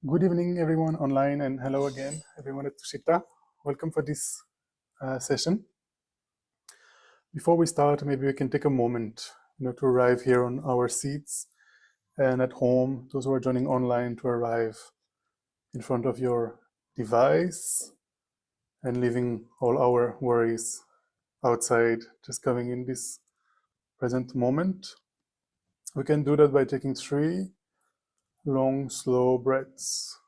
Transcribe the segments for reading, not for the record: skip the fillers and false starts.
Good evening, everyone online, and hello again, everyone at Tushita. Welcome for this session. Before we start, maybe we can take a moment, to arrive here on our seats, and at home, those who are joining online, to arrive in front of your device and leaving all our worries outside, just coming in this present moment. We can do that by taking 3 long, slow breaths.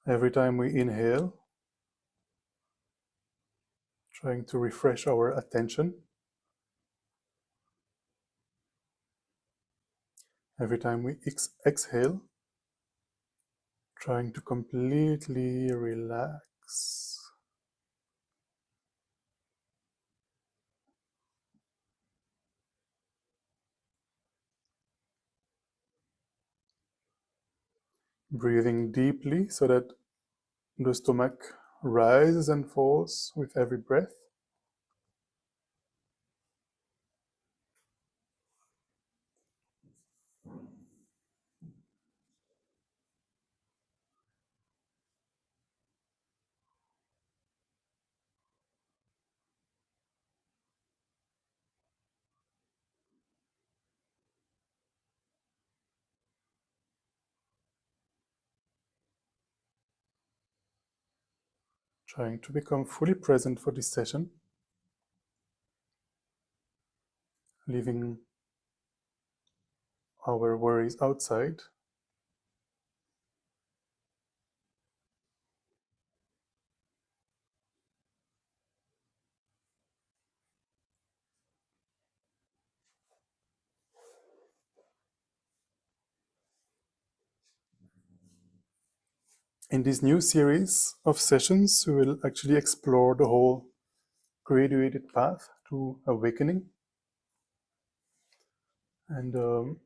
Every time we inhale, trying to refresh our attention. Every time we exhale, trying to completely relax. Breathing deeply so that the stomach rises and falls with every breath. Trying to become fully present for this session. Leaving our worries outside. In this new series of sessions, we will actually explore the whole graduated path to awakening. And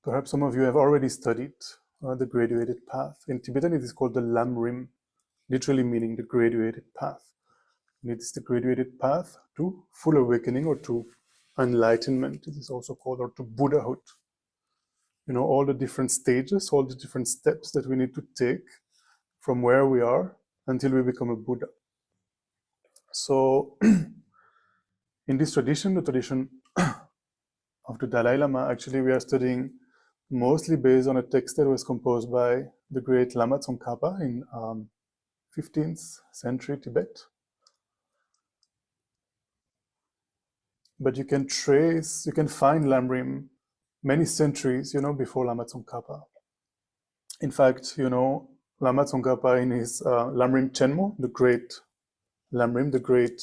perhaps some of you have already studied the graduated path. In Tibetan, it is called the Lamrim, literally meaning the graduated path. And it is the graduated path to full awakening or to enlightenment, it is also called, or to Buddhahood. All the different stages, all the different steps that we need to take from where we are until we become a Buddha. So, in this tradition, the tradition of the Dalai Lama, actually we are studying mostly based on a text that was composed by the Great Lama Tsongkhapa in 15th century Tibet. But you can find Lamrim many centuries, before Lama Tsongkhapa. In fact, Lama Tsongkhapa in his Lamrim Chenmo, the great Lamrim, the great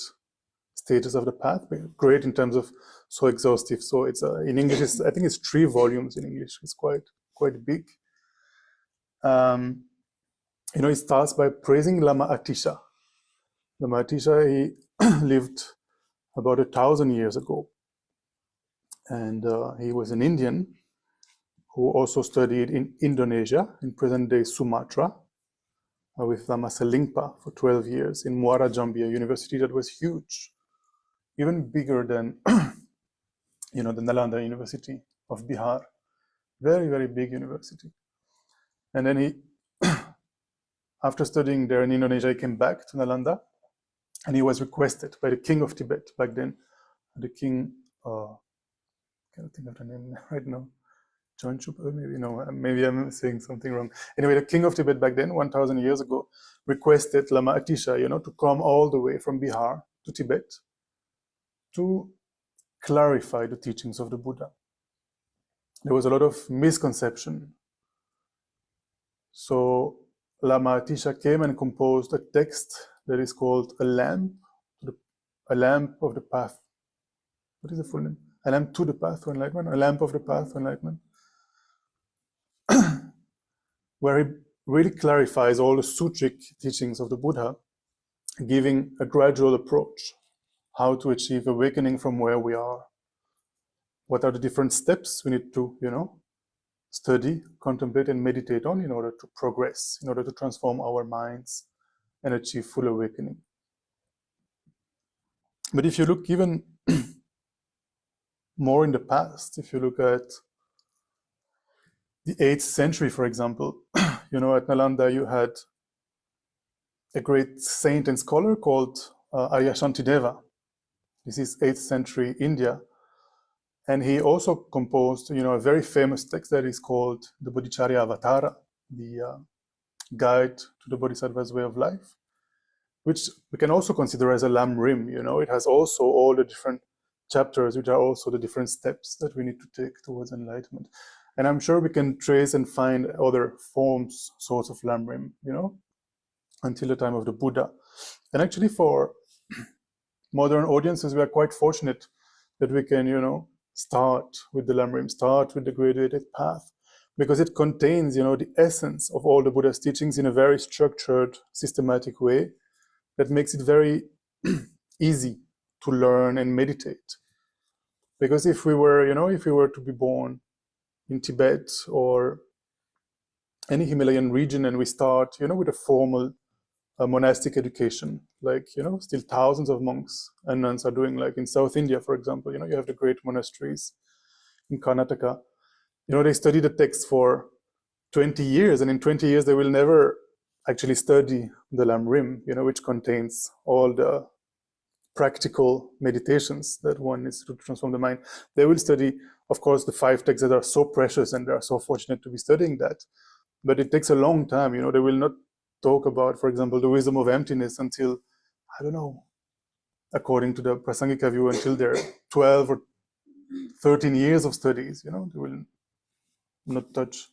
stages of the path, great in terms of so exhaustive. So it's in English, I think it's 3 volumes in English. It's quite big. It starts by praising Lama Atisha. Lama Atisha, he lived about 1,000 years ago. And he was an Indian who also studied in Indonesia, in present-day Sumatra, with Lama Selingpa for 12 years in Muara Jambi, a university that was huge, even bigger than the Nalanda University of Bihar. Very, very big university. And then he, after studying there in Indonesia, he came back to Nalanda, and he was requested by the king of Tibet back then. The king, can't think of the name right now. Maybe I'm saying something wrong. Anyway, the king of Tibet back then, 1,000 years ago, requested Lama Atisha, to come all the way from Bihar to Tibet to clarify the teachings of the Buddha. There was a lot of misconception. So Lama Atisha came and composed a text that is called a lamp of the path. What is the full name? A lamp to the path to enlightenment, a lamp of the path to enlightenment, where he really clarifies all the sutric teachings of the Buddha, giving a gradual approach, how to achieve awakening from where we are. What are the different steps we need to, study, contemplate, and meditate on in order to progress, in order to transform our minds and achieve full awakening. But if you look even more in the past, if you look at the 8th century, for example, you know, at Nalanda you had a great saint and scholar called Aryashantideva. This is 8th century India. And he also composed, you know, a very famous text that is called the Bodhicharya Avatara, the guide to the Bodhisattva's way of life, which we can also consider as a Lamrim. You know, it has also all the different chapters, which are also the different steps that we need to take towards enlightenment. And I'm sure we can trace and find other forms, sorts of Lamrim, you know, until the time of the Buddha. And actually for modern audiences, we are quite fortunate that we can, you know, start with the Lamrim, start with the graduated path, because it contains, you know, the essence of all the Buddha's teachings in a very structured, systematic way that makes it very easy to learn and meditate. Because if we were, you know, if we were to be born in Tibet or any Himalayan region and we start, you know, with a formal monastic education, like, you know, still thousands of monks and nuns are doing, like in South India, for example, you know, you have the great monasteries in Karnataka. You know, they study the text for 20 years, and in 20 years they will never actually study the Lamrim, you know, which contains all the practical meditations that one needs to transform the mind. They will study, of course, the 5 texts that are so precious, and they are so fortunate to be studying that. But it takes a long time, you know. They will not talk about, for example, the wisdom of emptiness until, I don't know, according to the Prasangika view, until they're 12 or 13 years of studies, you know. They will not touch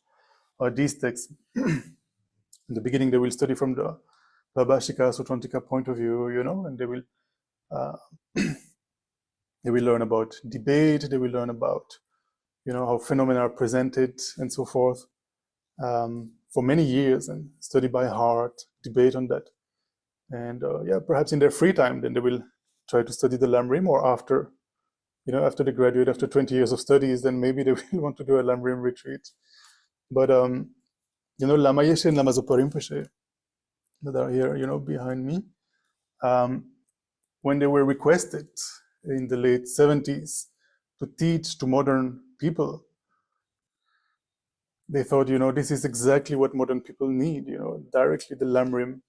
these texts. In the beginning, they will study from the Vaibhashika, Sutrantika point of view, you know, and they will learn about debate, they will learn about, you know, how phenomena are presented and so forth, for many years, and study by heart, debate on that. And yeah, perhaps in their free time, then they will try to study the Lamrim, or after, you know, after they graduate, after 20 years of studies, then maybe they will want to do a Lamrim retreat. But, you know, Lama Yeshe and Lama Zopa Rinpoche that are here, you know, behind me, when they were requested in the late 70s to teach to modern people, they thought, you know, this is exactly what modern people need, you know, directly the Lamrim,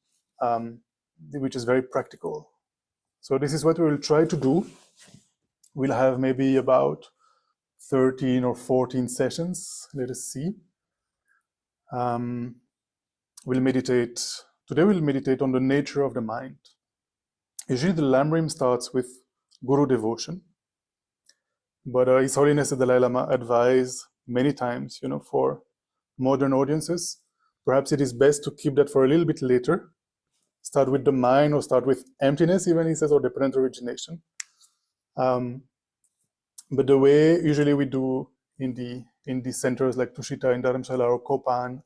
which is very practical. So this is what we will try to do. We'll have maybe about 13 or 14 sessions. Let us see. We'll meditate. Today we'll meditate on the nature of the mind. Usually the Lamrim starts with Guru devotion. But His Holiness the Dalai Lama advised many times, you know, for modern audiences, perhaps it is best to keep that for a little bit later. Start with the mind, or start with emptiness, even he says, or dependent origination. But the way usually we do in the centers like Tushita in Dharamshala or Kopan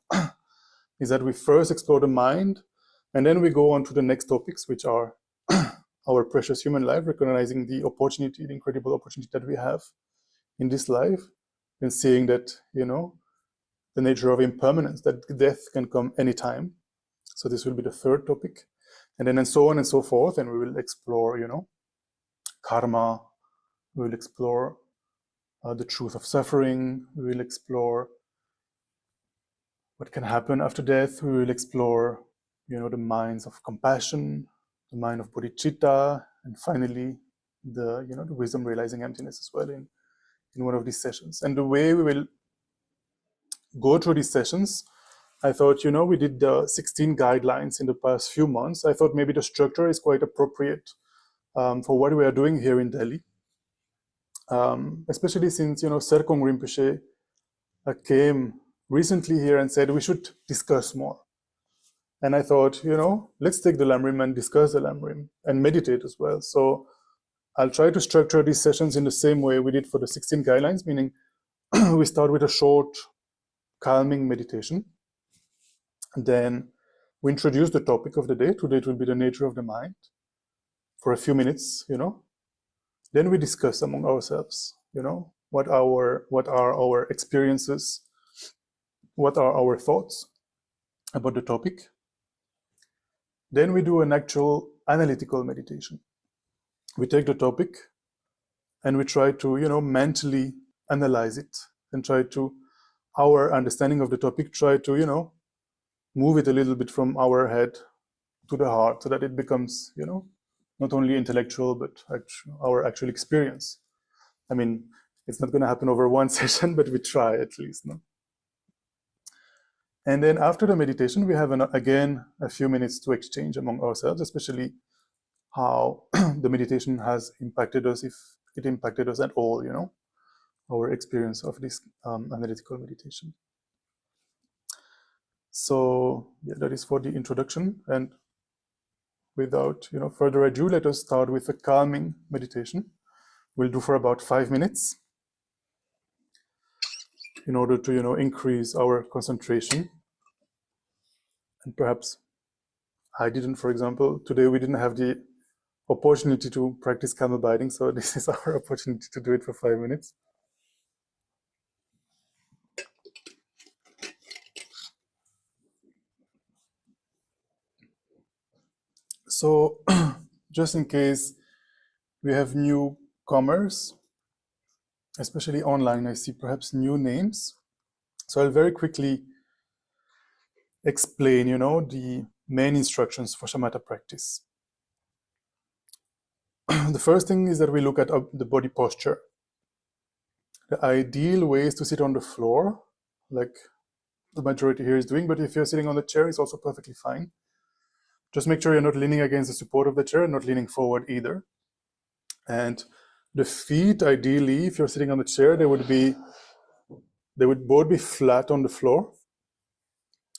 is that we first explore the mind, and then we go on to the next topics, which are our precious human life, recognizing the opportunity, the incredible opportunity that we have in this life, and seeing that, you know, the nature of impermanence, that death can come anytime. So this will be the third topic. And then and so on and so forth, and we will explore, you know, karma, we will explore the truth of suffering, we will explore what can happen after death, we will explore, you know, the minds of compassion, the mind of bodhicitta, and finally the, you know, the wisdom realizing emptiness as well in one of these sessions. And the way we will go through these sessions, I thought, you know, we did the 16 guidelines in the past few months. I thought maybe the structure is quite appropriate for what we are doing here in Delhi. Especially since, you know, Serkong Rinpoche came recently here and said we should discuss more. And I thought, you know, let's take the Lamrim and discuss the Lamrim and meditate as well. So I'll try to structure these sessions in the same way we did for the 16 guidelines, meaning we start with a short calming meditation. And then we introduce the topic of the day. Today it will be the nature of the mind for a few minutes, you know. Then we discuss among ourselves, you know, what are our experiences, what are our thoughts about the topic. Then we do an actual analytical meditation. We take the topic and we try to, you know, mentally analyze it and try to our understanding of the topic, try to, you know, move it a little bit from our head to the heart so that it becomes, you know, not only intellectual, but our actual experience. I mean, it's not going to happen over one session, but we try at least. No? And then after the meditation, we have, again, a few minutes to exchange among ourselves, especially how the meditation has impacted us, if it impacted us at all, you know, our experience of this analytical meditation. So yeah, that is for the introduction. And without, you know, further ado, let us start with a calming meditation. We'll do for about 5 minutes in order to, you know, increase our concentration. And perhaps I didn't, for example, today we didn't have the opportunity to practice calm abiding, so this is our opportunity to do it for 5 minutes. So just in case we have newcomers, especially online, I see perhaps new names. So I'll very quickly explain, you know, the main instructions for shamatha practice. The first thing is that we look at the body posture. The ideal way is to sit on the floor, like the majority here is doing, but if you're sitting on the chair, it's also perfectly fine. Just make sure you're not leaning against the support of the chair, not leaning forward either. And the feet, ideally, if you're sitting on the chair, they would both be flat on the floor.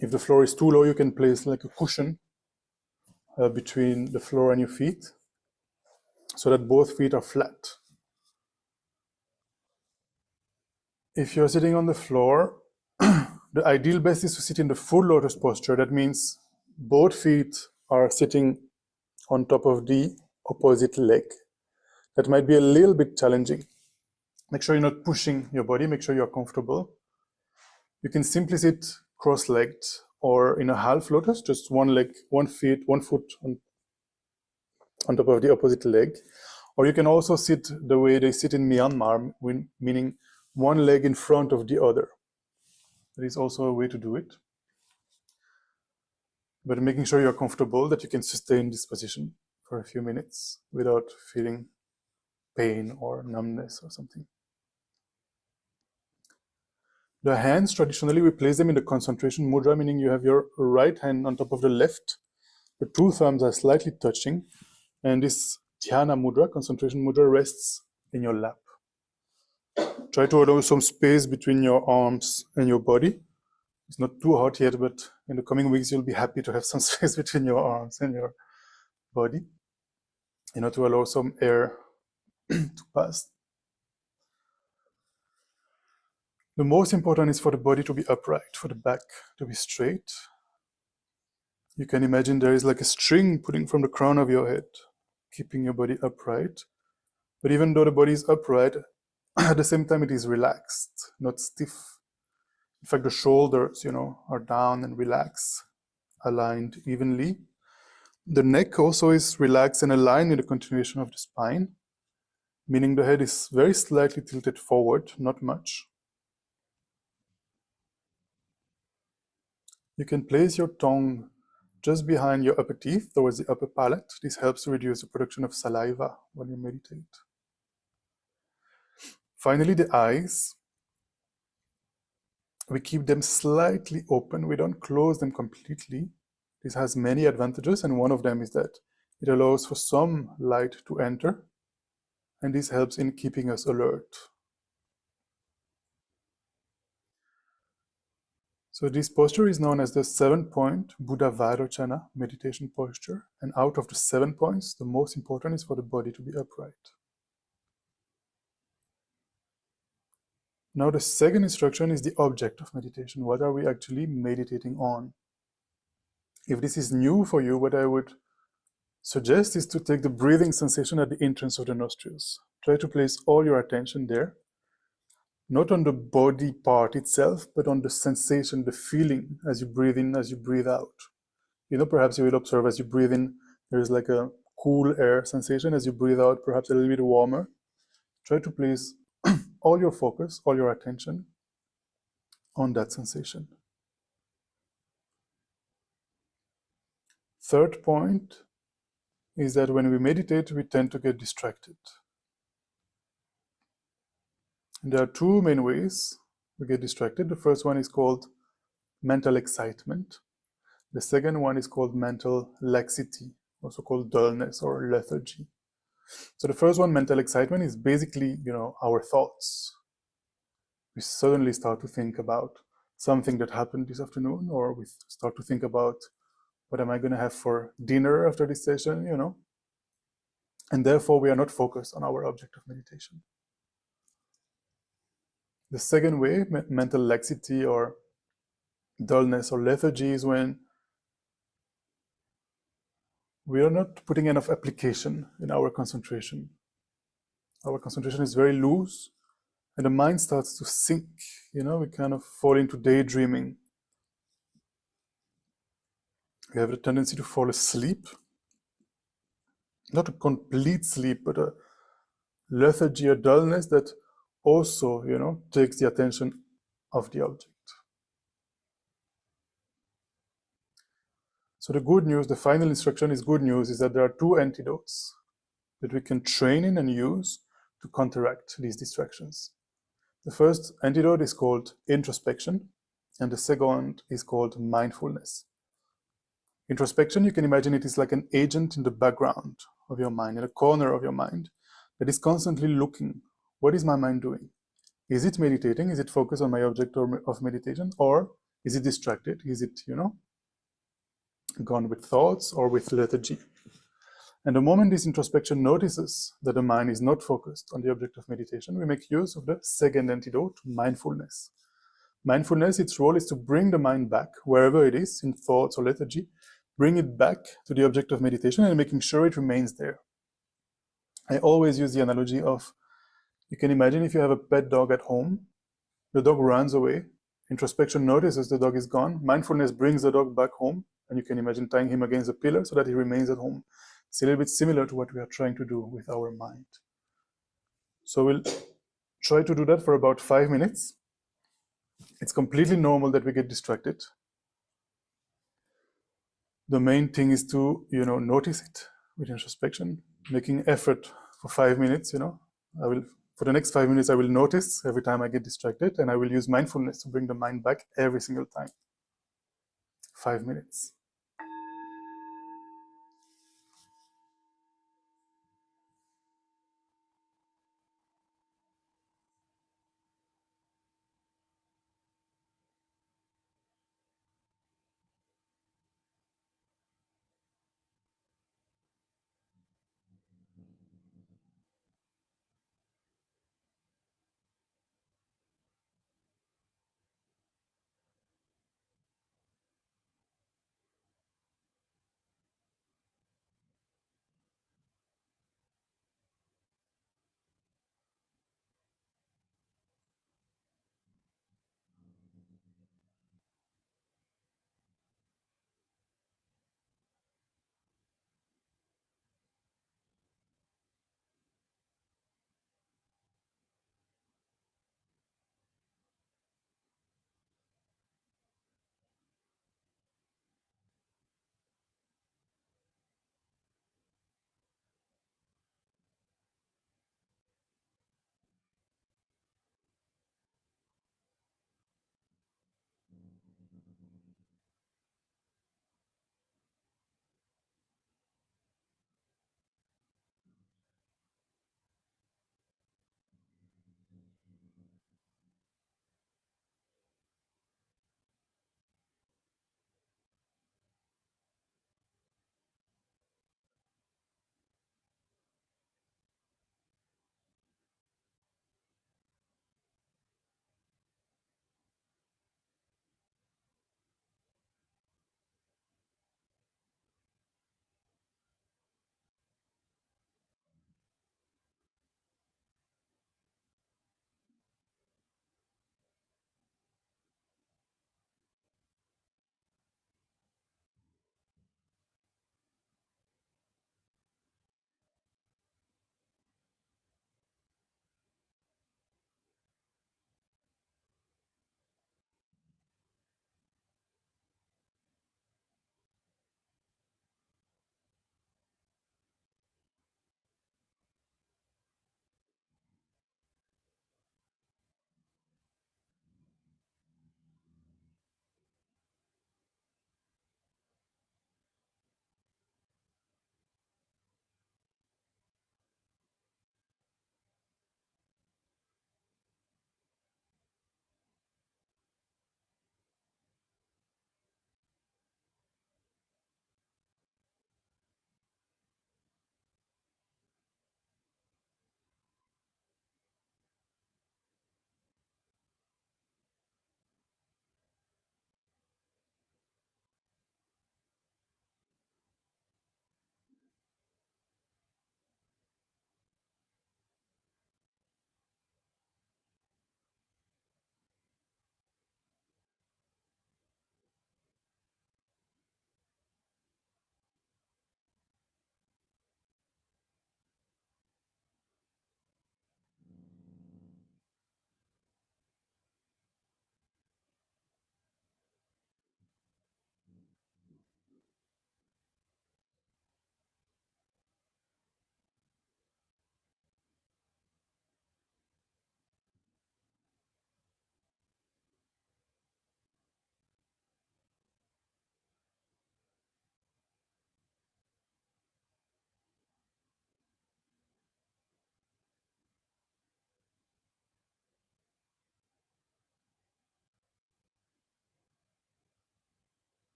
If the floor is too low, you can place like a cushion between the floor and your feet, so that both feet are flat. If you're sitting on the floor, the ideal best is to sit in the full lotus posture. That means both feet are sitting on top of the opposite leg. That might be a little bit challenging. Make sure you're not pushing your body, make sure you're comfortable. You can simply sit cross-legged or in a half lotus, just one leg, one foot on top of the opposite leg. Or you can also sit the way they sit in Myanmar, meaning one leg in front of the other. There is also a way to do it. But making sure you're comfortable, that you can sustain this position for a few minutes without feeling pain or numbness or something. The hands, traditionally, we place them in the concentration mudra, meaning you have your right hand on top of the left. The two thumbs are slightly touching, and this dhyana mudra, concentration mudra, rests in your lap. Try to allow some space between your arms and your body. It's not too hot yet, but in the coming weeks, you'll be happy to have some space between your arms and your body, you know, to allow some air to pass. The most important is for the body to be upright, for the back to be straight. You can imagine there is like a string pulling from the crown of your head, keeping your body upright. But even though the body is upright, at the same time it is relaxed, not stiff. In fact, the shoulders, you know, are down and relaxed, aligned evenly. The neck also is relaxed and aligned in the continuation of the spine, meaning the head is very slightly tilted forward, not much. You can place your tongue just behind your upper teeth, towards the upper palate. This helps to reduce the production of saliva when you meditate. Finally, the eyes. We keep them slightly open. We don't close them completely. This has many advantages, and one of them is that it allows for some light to enter, and this helps in keeping us alert. So this posture is known as the 7-point Buddha Vairochana meditation posture, and out of the 7 points, the most important is for the body to be upright. Now the second instruction is the object of meditation. What are we actually meditating on? If this is new for you, what I would suggest is to take the breathing sensation at the entrance of the nostrils. Try to place all your attention there, not on the body part itself, but on the sensation, the feeling as you breathe in, as you breathe out. You know, perhaps you will observe as you breathe in, there is like a cool air sensation. As you breathe out, perhaps a little bit warmer. Try to place all your focus, all your attention on that sensation. Third point is that when we meditate, we tend to get distracted. And there are two main ways we get distracted. The first one is called mental excitement. The second one is called mental laxity, also called dullness or lethargy. So the first one, mental excitement, is basically, our thoughts. We suddenly start to think about something that happened this afternoon, or we start to think about what am I going to have for dinner after this session, and therefore we are not focused on our object of meditation. The second way, mental laxity or dullness or lethargy, is when we are not putting enough application in our concentration. Our concentration is very loose, and the mind starts to sink. We kind of fall into daydreaming. We have a tendency to fall asleep. Not a complete sleep, but a lethargy or dullness that also, takes the attention of the object. So the good news, the final instruction is good news, is that there are two antidotes that we can train in and use to counteract these distractions. The first antidote is called introspection, and the second is called mindfulness. Introspection, you can imagine it is like an agent in the background of your mind, in a corner of your mind, that is constantly looking, what is my mind doing? Is it meditating? Is it focused on my object of meditation? Or is it distracted? Is it, gone with thoughts or with lethargy? And the moment this introspection notices that the mind is not focused on the object of meditation, we make use of the second antidote, mindfulness. Mindfulness, its role is to bring the mind back, wherever it is, in thoughts or lethargy, bring it back to the object of meditation and making sure it remains there. I always use the analogy of, you can imagine if you have a pet dog at home, the dog runs away, introspection notices the dog is gone, mindfulness brings the dog back home, and you can imagine tying him against a pillar so that he remains at home. It's a little bit similar to what we are trying to do with our mind. So we'll try to do that for about 5 minutes. It's completely normal that we get distracted. The main thing is to, notice it with introspection, making effort for 5 minutes, for the next 5 minutes, I will notice every time I get distracted, and I will use mindfulness to bring the mind back every single time. 5 minutes.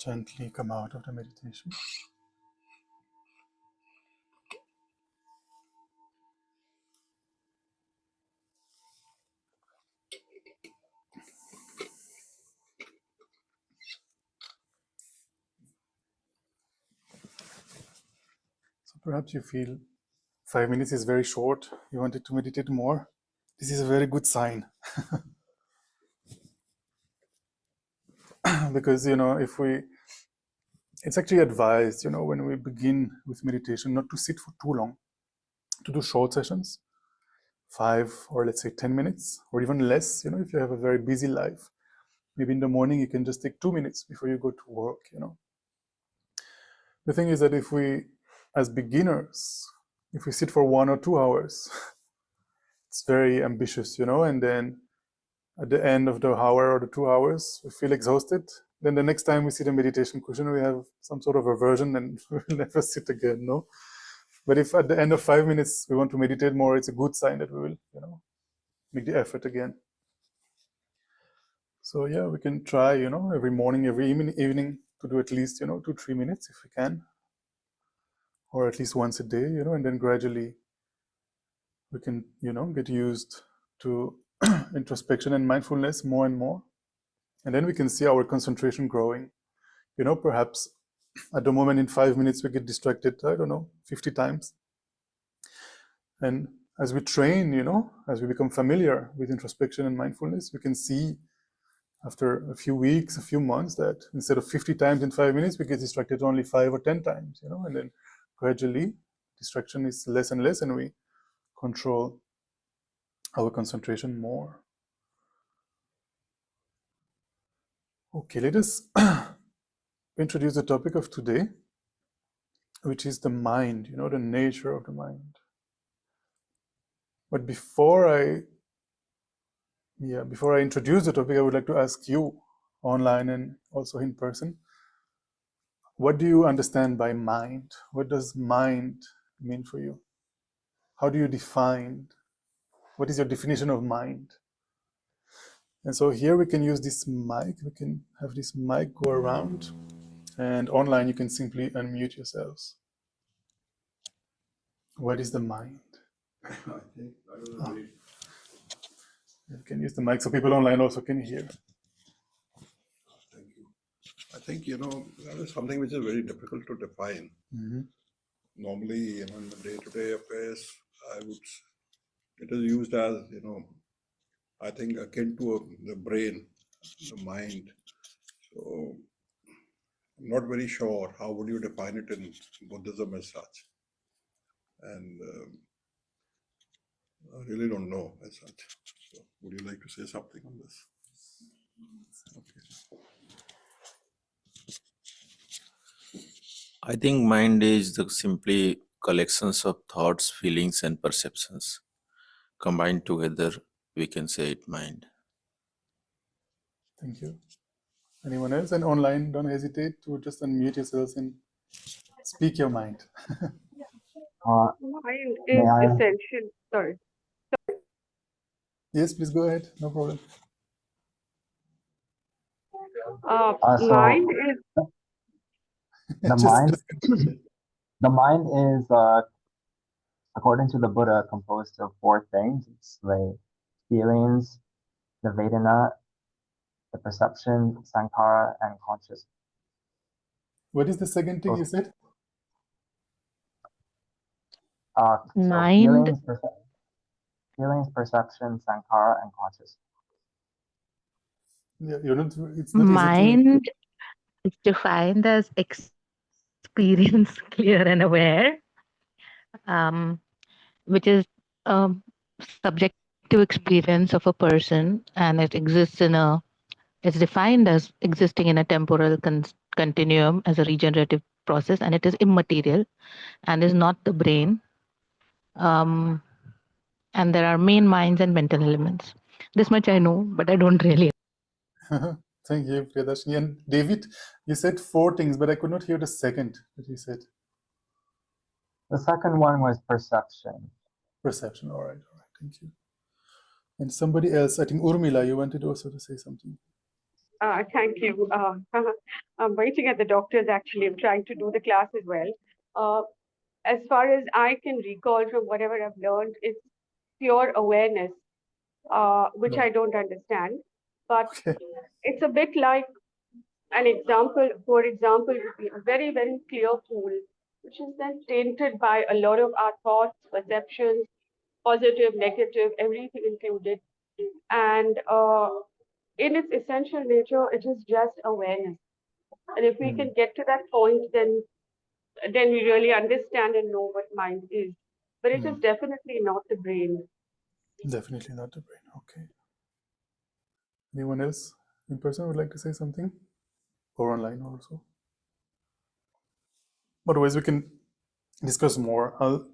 gently come out of the meditation. So perhaps you feel 5 minutes is very short, you wanted to meditate more. This is a very good sign. Because, it's actually advised, when we begin with meditation, not to sit for too long, to do short sessions, 5 or let's say 10 minutes, or even less, if you have a very busy life. Maybe in the morning you can just take 2 minutes before you go to work, The thing is that if we, as beginners, if we sit for 1 or 2 hours, it's very ambitious, and then at the end of the hour or the 2 hours, we feel exhausted. Then the next time we sit a meditation cushion, we have some sort of aversion and we'll never sit again, no? But if at the end of 5 minutes we want to meditate more, it's a good sign that we will, make the effort again. So yeah, we can try, every morning, every evening to do at least, 2-3 minutes if we can, or at least once a day, and then gradually we can, get used to introspection and mindfulness more and more. And then we can see our concentration growing. Perhaps at the moment in 5 minutes we get distracted, 50 times. And as we train, as we become familiar with introspection and mindfulness, we can see after a few weeks, a few months, that instead of 50 times in 5 minutes, we get distracted only 5 or 10 times, and then gradually distraction is less and less and we control our concentration more. Okay, let us introduce the topic of today, which is the mind, the nature of the mind. But before I introduce the topic, I would like to ask you, online and also in person, what do you understand by mind? What does mind mean for you? How do you define? What is your definition of mind? And so here we can use this mic. We can have this mic go around, and online you can simply unmute yourselves. What is the mind? You can use the mic so people online also can hear. Thank you. I think, that is something which is very difficult to define. Mm-hmm. Normally, in the day-to-day affairs, it is used as, I think akin to the brain, the mind. So I'm not very sure how would you define it in Buddhism as such. And I really don't know as such. So would you like to say something on this? Okay. I think mind is simply collections of thoughts, feelings, and perceptions. Combined together, we can say it mind. Thank you. Anyone else? And online, don't hesitate to just unmute yourselves and speak your mind. Mind is essential. Sorry. Yes, please go ahead. No problem. Mind is the mind is according to the Buddha composed of 4 things. It's like feelings, the Vedana, the perception, sankhara, and consciousness. What is the second thing you said? Mind, feelings, perception, sankhara, and consciousness. Yeah, it's not mind is defined as experience, clear and aware, which is subjective experience of a person, and it's defined as existing in a temporal continuum as a regenerative process, and it is immaterial and is not the brain. And there are main minds and mental elements. This much I know, but I don't really. Thank you, Priyadashini. And David, you said 4 things, but I could not hear the second that you said. The second one was perception. Perception. All right. Thank you. And somebody else, I think Urmila, you wanted also to say something. Thank you. I'm waiting at the doctor's actually. I'm trying to do the class as well. As far as I can recall from whatever I've learned, it's pure awareness, which I don't understand. But Okay. it's a bit like an example, for example, would be a very, very clear pool, which is then tainted by a lot of our thoughts, perceptions, positive, negative, everything included. And in its essential nature, it is just awareness. And if we can get to that point, then we really understand and know what mind is. But it is definitely not the brain. Definitely not the brain. Okay. Anyone else in person would like to say something? Or online also? Otherwise, we can discuss more. I'll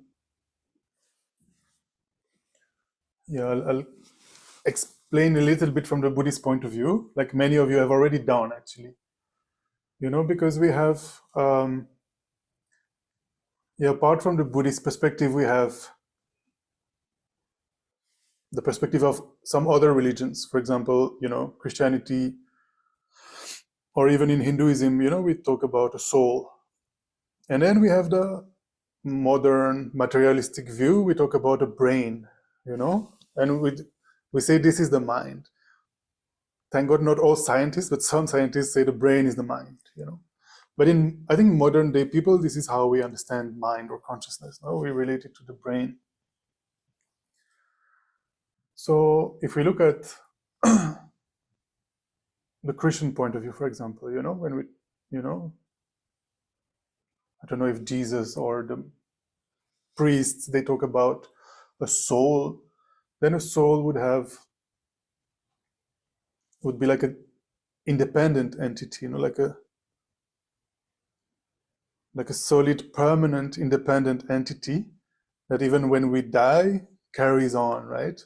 explain a little bit from the Buddhist point of view, like many of you have already done, actually. Because we have, apart from the Buddhist perspective, we have the perspective of some other religions. For example, Christianity, or even in Hinduism, we talk about a soul. And then we have the modern materialistic view. We talk about a brain, and we say this is the mind. Thank God, not all scientists, but some scientists say the brain is the mind, But I think modern day people, this is how we understand mind or consciousness. No? We relate it to the brain. So if we look at the Christian point of view, for example, when we, I don't know if Jesus or the priests, they talk about a soul, then a soul would be like an independent entity, like a solid, permanent, independent entity that even when we die, carries on, right?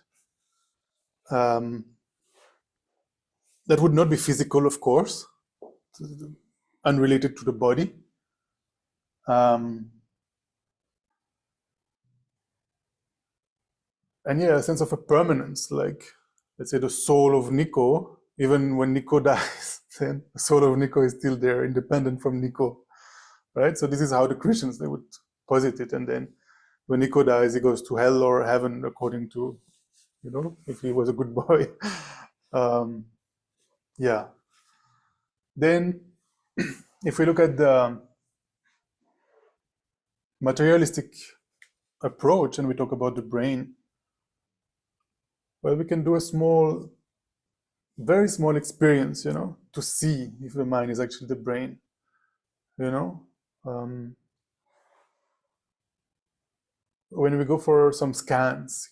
That would not be physical, of course, unrelated to the body. And a sense of a permanence, like, let's say the soul of Nico, even when Nico dies, then the soul of Nico is still there, independent from Nico, right? So this is how the Christians, they would posit it. And then when Nico dies, he goes to hell or heaven, according to, if he was a good boy. Then, if we look at the materialistic approach and we talk about the brain, well, we can do a very small experience, to see if the mind is actually the brain, when we go for some scans,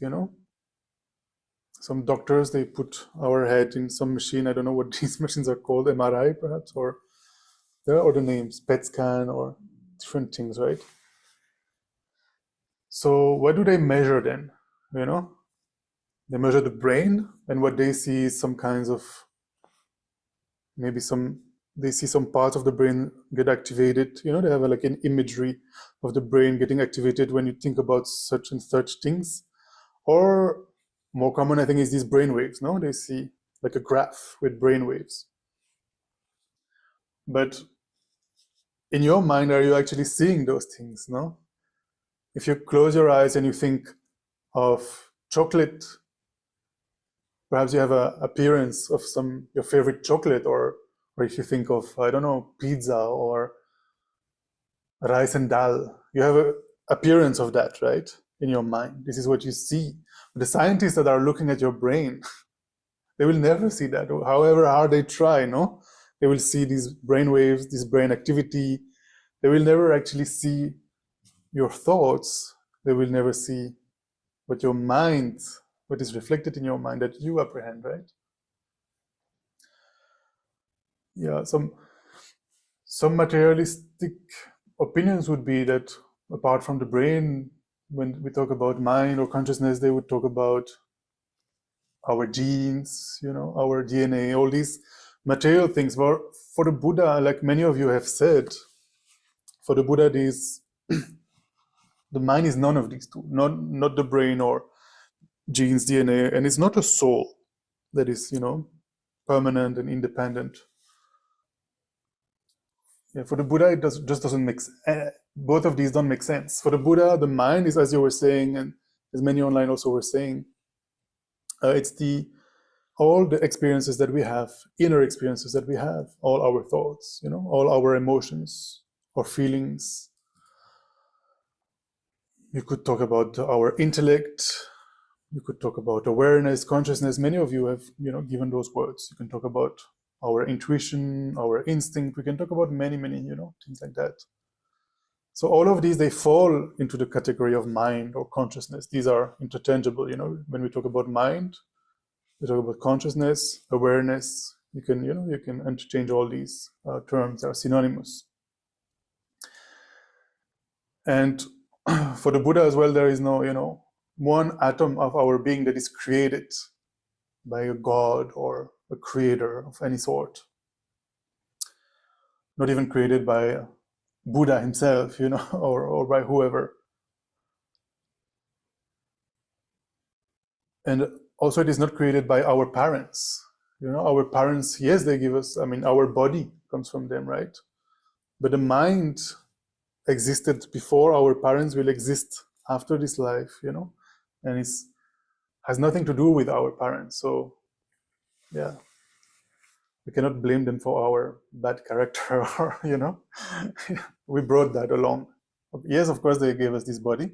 some doctors, they put our head in some machine. I don't know what these machines are called, MRI perhaps, or there are other names, PET scan or different things, right? So what do they measure then? They measure the brain, and what they see is some kinds of, they see some parts of the brain get activated. They have like an imagery of the brain getting activated when you think about such and such things. Or more common, I think, is these brain waves. No, they see like a graph with brain waves. But in your mind, are you actually seeing those things? No. If you close your eyes and you think of chocolate, perhaps you have an appearance of your favorite chocolate, or if you think of, I don't know, pizza or rice and dal, you have an appearance of that, right, in your mind. This is what you see. The scientists that are looking at your brain, they will never see that. However hard they try, no, they will see these brain waves, this brain activity. They will never actually see your thoughts. They will never see what your mind, what is reflected in your mind that you apprehend, right? Some materialistic opinions would be that apart from the brain, when we talk about mind or consciousness, they would talk about our genes, our DNA, all these material things. For the Buddha, like many of you have said, for the Buddha, the mind is none of these two, not the brain or genes, DNA, and it's not a soul that is, permanent and independent. Yeah, for the Buddha, it just doesn't make sense. Both of these don't make sense. For the Buddha, the mind is, as you were saying, and as many online also were saying, it's all the experiences that we have, inner experiences that we have, all our thoughts, all our emotions or feelings. You could talk about our intellect. You could talk about awareness, consciousness. Many of you have, given those words. You can talk about our intuition, our instinct. We can talk about many, things like that. So all of these, they fall into the category of mind or consciousness. These are interchangeable. When we talk about mind, we talk about consciousness, awareness. You can interchange all these terms. They are synonymous. And for the Buddha as well, there is no, one atom of our being that is created by a god or a creator of any sort. Not even created by Buddha himself, or by whoever. And also it is not created by our parents. Our parents, yes, they give us, our body comes from them, right? But the mind existed before our parents will exist after this life, and it has nothing to do with our parents. So, yeah, we cannot blame them for our bad character, or, we brought that along. Yes, of course, they gave us this body.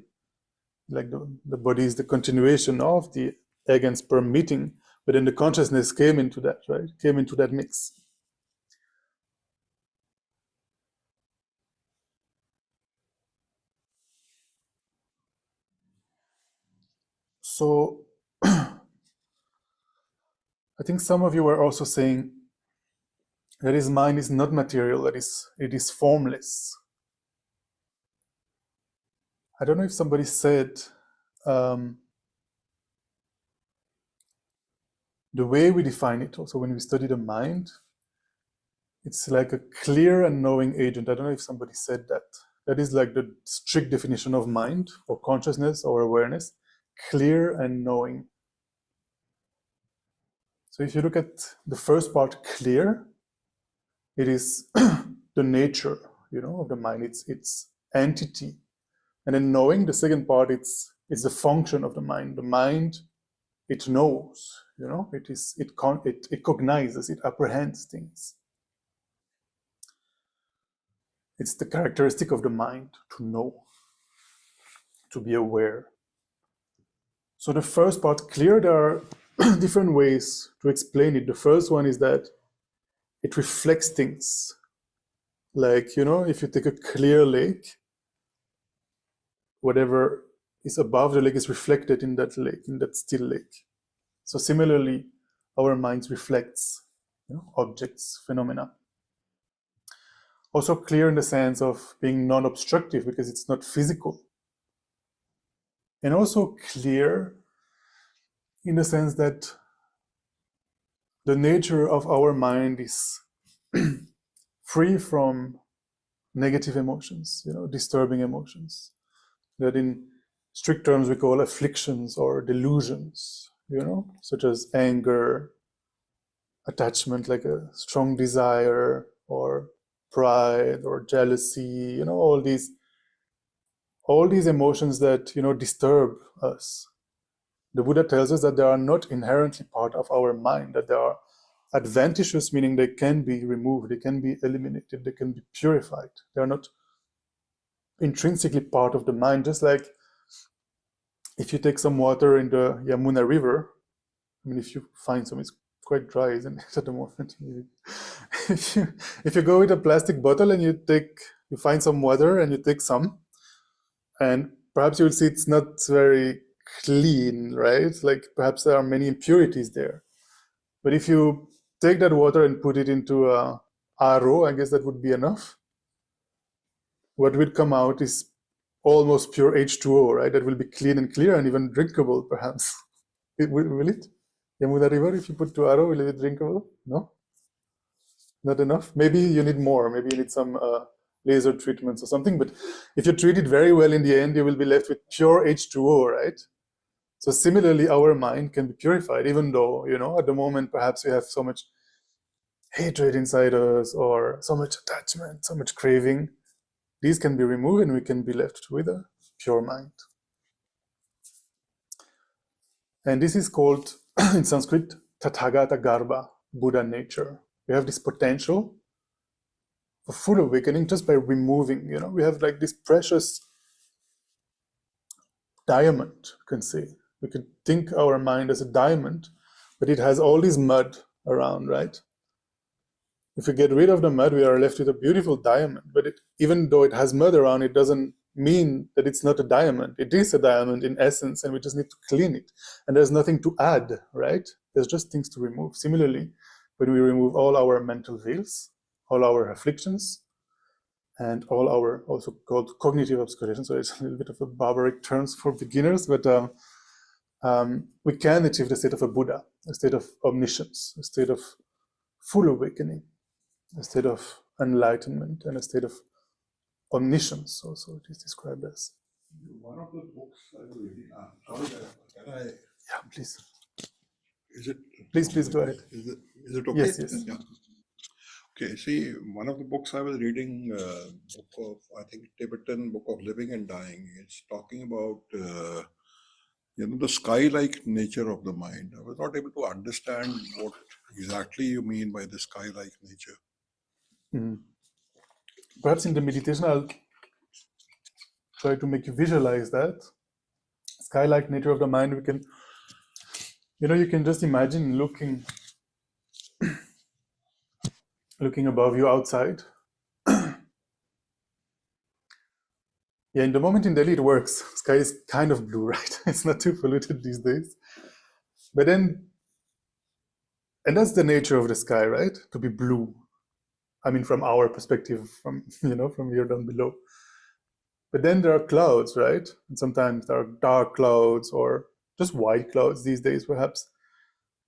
Like the body is the continuation of the egg and sperm meeting, but then the consciousness came into that, right? Came into that mix. So I think some of you were also saying that his mind is not material, that it is formless. I don't know if somebody said the way we define it, also when we study the mind, it's like a clear and knowing agent. I don't know if somebody said that. That is like the strict definition of mind or consciousness or awareness, clear and knowing. So if you look at the first part, clear, it is the nature, of the mind. It's entity. And then knowing, the second part, it's the function of the mind. The mind, it knows, it cognizes, it apprehends things. It's the characteristic of the mind to know, to be aware. So the first part, clear, there are different ways to explain it. The first one is that it reflects things. Like, if you take a clear lake, whatever is above the lake is reflected in that lake, in that still lake. So similarly, our minds reflects objects, phenomena. Also clear in the sense of being non-obstructive because it's not physical. And also clear in the sense that the nature of our mind is free from negative emotions, disturbing emotions, that in strict terms we call afflictions or delusions, such as anger, attachment, like a strong desire, or pride or jealousy, all these emotions that disturb us. The Buddha tells us that they are not inherently part of our mind, that they are adventitious, meaning they can be removed, they can be eliminated, they can be purified. They are not intrinsically part of the mind. Just like if you take some water in the Yamuna River, if you find some, it's quite dry, isn't it, at the moment? If you go with a plastic bottle and you find some water and you take some, and perhaps you will see it's not very clean, right? Like perhaps there are many impurities there. But if you take that water and put it into a RO, I guess that would be enough. What will come out is almost pure H2O, right? That will be clean and clear and even drinkable, perhaps. Will it? Yamuna River, if you put to RO, will it be drinkable? No? Not enough? Maybe you need more. Maybe you need some laser treatments or something. But if you treat it very well, in the end, you will be left with pure H2O, right? So similarly, our mind can be purified, even though, at the moment, perhaps we have so much hatred inside us or so much attachment, so much craving, these can be removed and we can be left with a pure mind. And this is called, in Sanskrit, Tathagata Garbha, Buddha nature. We have this potential for full awakening just by removing, we have like this precious diamond, you can say. We can think our mind as a diamond, but it has all this mud around, right? If we get rid of the mud, we are left with a beautiful diamond. But even though it has mud around, it doesn't mean that it's not a diamond. It is a diamond in essence, and we just need to clean it. And there's nothing to add, right? There's just things to remove. Similarly, when we remove all our mental veils, all our afflictions, and all our, also called cognitive obscuration, so it's a little bit of a barbaric terms for beginners, but we can achieve the state of a Buddha, a state of omniscience, a state of full awakening, a state of enlightenment, and a state of omniscience, also it is described as. One of the books I was reading, sorry, can I? Yeah, please. Is it? Please go ahead. Is it okay? Yes. Yeah. Okay, see, one of the books I was reading, book of, I think, Tibetan Book of Living and Dying, it's talking about, the sky-like nature of the mind. I was not able to understand what exactly you mean by the sky-like nature. Mm. Perhaps in the meditation, I'll try to make you visualize that. Sky-like nature of the mind, we can, you can just imagine looking above you outside. Yeah, in the moment in Delhi it works. Sky is kind of blue, right? It's not too polluted these days. But then, and that's the nature of the sky, right? To be blue. I mean, from our perspective, from here down below. But then there are clouds, right? And sometimes there are dark clouds or just white clouds these days, perhaps.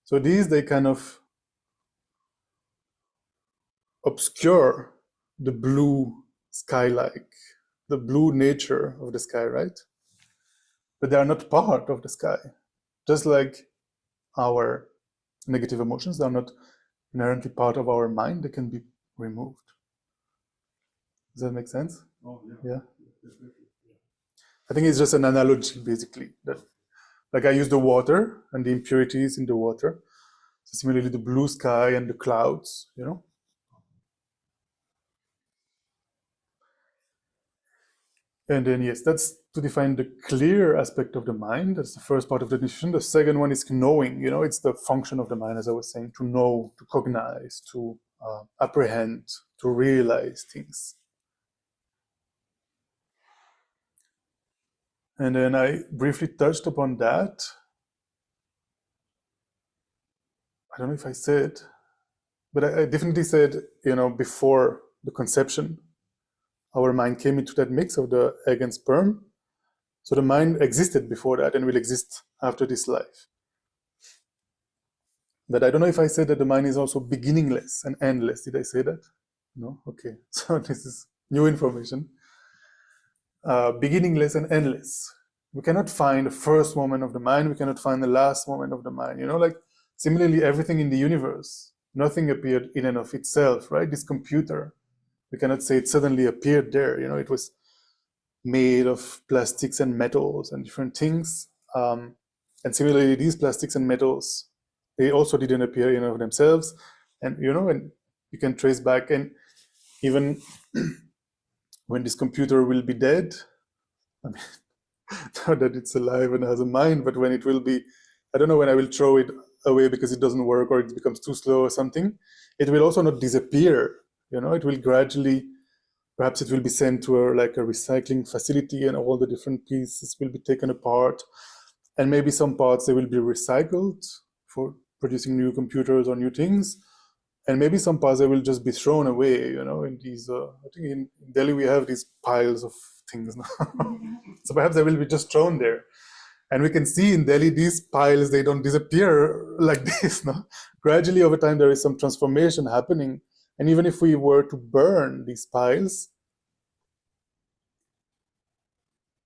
So these, they kind of obscure the blue sky-like, the blue nature of the sky, right? But they are not part of the sky. Just like our negative emotions, they are not inherently part of our mind, they can be removed. Does that make sense? Oh, Yeah. I think it's just an analogy, basically. That, like I use the water and the impurities in the water. So similarly, the blue sky and the clouds, And then, yes, that's to define the clear aspect of the mind. That's the first part of the definition. The second one is knowing, it's the function of the mind, as I was saying, to know, to cognize, to apprehend, to realize things. And then I briefly touched upon that. I don't know if I said, but I definitely said, before the conception, our mind came into that mix of the egg and sperm. So the mind existed before that and will exist after this life. But I don't know if I said that the mind is also beginningless and endless. Did I say that? No? Okay. So this is new information. Beginningless and endless. We cannot find the first moment of the mind. We cannot find the last moment of the mind. Like similarly, everything in the universe, nothing appeared in and of itself, right? This computer, we cannot say it suddenly appeared there. It was made of plastics and metals and different things. And similarly, these plastics and metals, they also didn't appear in and of themselves. And, and you can trace back, and even when this computer will be dead, I mean, not that it's alive and has a mind, but when it will be, I don't know when I will throw it away because it doesn't work or it becomes too slow or something, it will also not disappear. It will gradually, perhaps it will be sent to a recycling facility and all the different pieces will be taken apart. And maybe some parts, they will be recycled for producing new computers or new things. And maybe some parts, they will just be thrown away, in these, I think in Delhi, we have these piles of things now. So perhaps they will be just thrown there. And we can see in Delhi, these piles, they don't disappear like this. No? Gradually, over time, there is some transformation happening. And even if we were to burn these piles,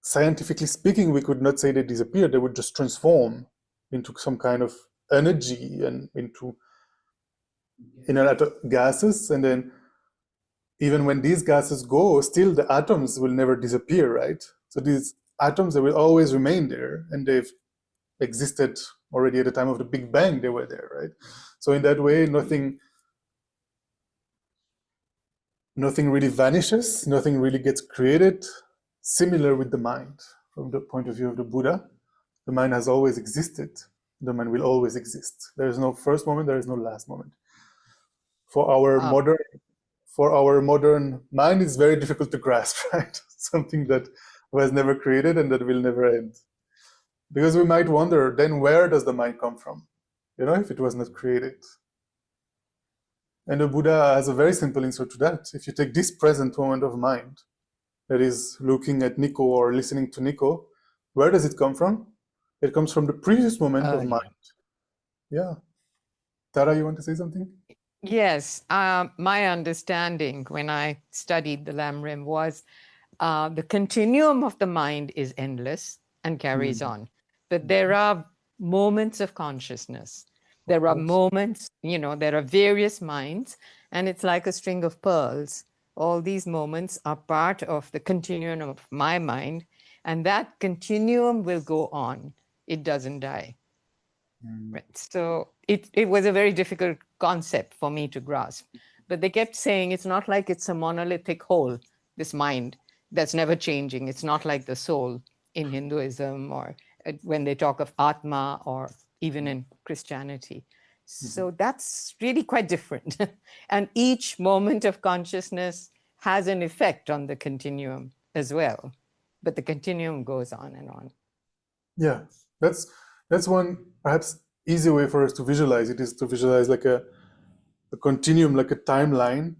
scientifically speaking, we could not say they disappeared. They would just transform into some kind of energy and into gases, and then even when these gases go, still the atoms will never disappear, right? So these atoms, they will always remain there, and they've existed already at the time of the Big Bang. They were there, right? So in that way, nothing really vanishes, nothing really gets created. Similar with the mind, from the point of view of the Buddha, the mind has always existed. The mind will always exist. There is no first moment, there is no last moment. For our modern mind, it's very difficult to grasp, right? Something that was never created and that will never end. Because we might wonder, then where does the mind come from? If it was not created. And the Buddha has a very simple answer to that. If you take this present moment of mind, that is looking at Nico or listening to Nico, where does it come from? It comes from the previous moment of mind. Yeah. Tara, you want to say something? Yes, my understanding when I studied the Lamrim was the continuum of the mind is endless and carries on. But there are moments of consciousness. There are moments, there are various minds, and it's like a string of pearls. All these moments are part of the continuum of my mind, and that continuum will go on. It doesn't die. Right. So it was a very difficult concept for me to grasp. But they kept saying it's not like it's a monolithic whole, this mind that's never changing. It's not like the soul in Hinduism or when they talk of Atma or even in Christianity. So that's really quite different. And each moment of consciousness has an effect on the continuum as well. But the continuum goes on and on. Yeah, that's one perhaps easy way for us to visualize it, is to visualize like a continuum, like a timeline.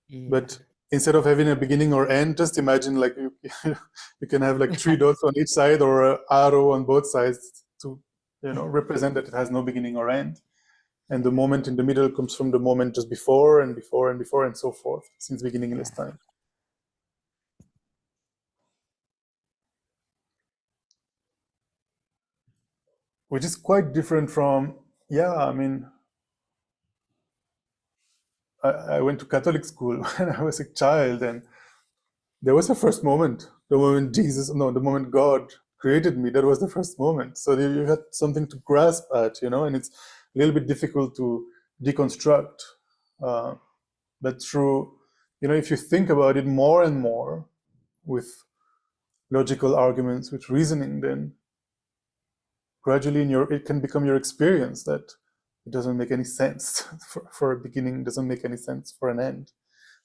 Yeah. But instead of having a beginning or end, just imagine like you can have like 3 dots on each side or an arrow on both sides to represent that it has no beginning or end. And the moment in the middle comes from the moment just before and before and before and so forth, since beginningless time. Which is quite different from, I went to Catholic school when I was a child, and there was a first moment, the moment God created me, that was the first moment. So you had something to grasp at, and it's a little bit difficult to deconstruct. But through, if you think about it more and more with logical arguments, with reasoning, then gradually it can become your experience that it doesn't make any sense for a beginning, doesn't make any sense for an end.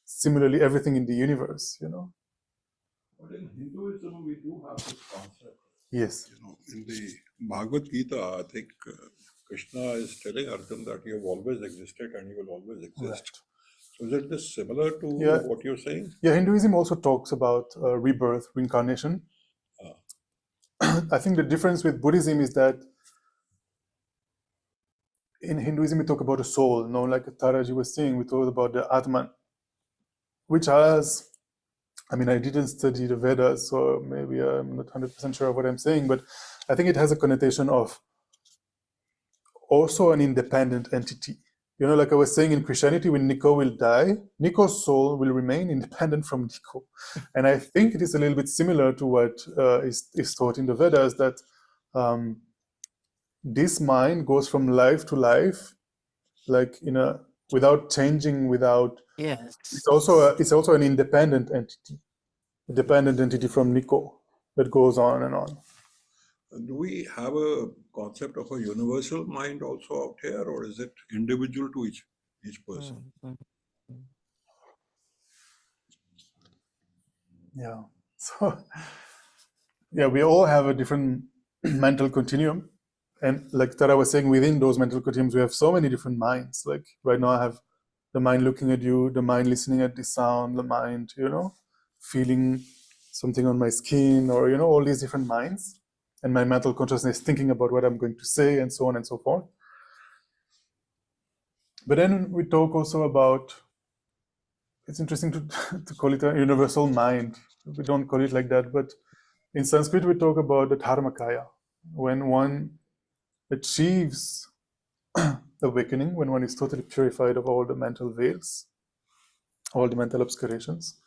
Similarly, everything in the universe, But in Hinduism, we do have this concept. Yes. In the Bhagavad Gita, I think Krishna is telling Arjuna that you have always existed and you will always exist. Right. So is it this similar to what you're saying? Yeah, Hinduism also talks about rebirth, reincarnation. I think the difference with Buddhism is that in Hinduism we talk about the soul, like Taraji was saying, we talk about the Atman, which has, I didn't study the Vedas, so maybe I'm not 100% sure of what I'm saying, but I think it has a connotation of also an independent entity. Like I was saying, in Christianity, when Nico will die, Nico's soul will remain independent from Nico. And I think it is a little bit similar to what is taught in the Vedas, that this mind goes from life to life, like without changing, Yes. It's also an independent entity, a dependent entity from Nico that goes on and on. Do we have a concept of a universal mind also out here, or is it individual to each person? Yeah. So, we all have a different mental continuum. And like Tara was saying, within those mental continuums, we have so many different minds. Like right now I have the mind looking at you, the mind listening at the sound, the mind, feeling something on my skin, or, all these different minds. And my mental consciousness thinking about what I'm going to say, and so on and so forth. But then we talk also about, it's interesting to call it a universal mind. We don't call it like that, but in Sanskrit we talk about the dharmakaya, when one achieves awakening, when one is totally purified of all the mental veils, all the mental obscurations.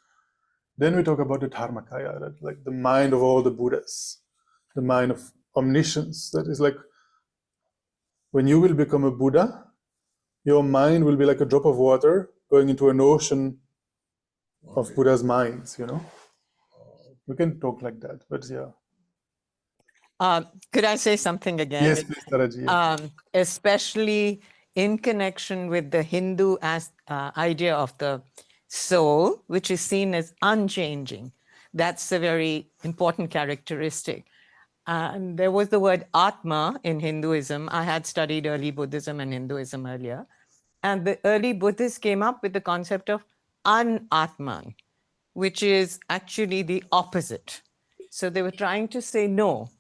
Then we talk about the Dharmakaya, that like the mind of all the Buddhas, the mind of omniscience. That is like when you will become a Buddha, your mind will be like a drop of water going into an ocean of Buddha's minds, you know. We can talk like that, but yeah. Could I say something again? Yes, please, Taraji. Yeah. Especially in connection with the Hindu idea of the soul, which is seen as unchanging. That's a very important characteristic. And there was the word Atma in Hinduism. I had studied early Buddhism and Hinduism earlier. And the early Buddhists came up with the concept of Anatman, which is actually the opposite. So they were trying to say, no,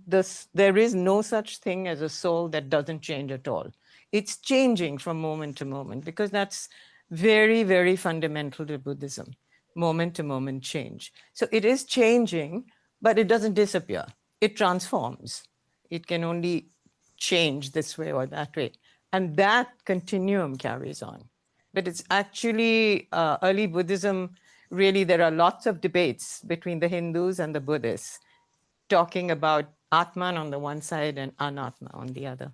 there is no such thing as a soul that doesn't change at all. It's changing from moment to moment, because that's very, very fundamental to Buddhism, moment to moment change. So it is changing, but it doesn't disappear. It transforms. It can only change this way or that way. And that continuum carries on. But it's actually early Buddhism, really, there are lots of debates between the Hindus and the Buddhists, talking about Atman on the one side and Anatma on the other.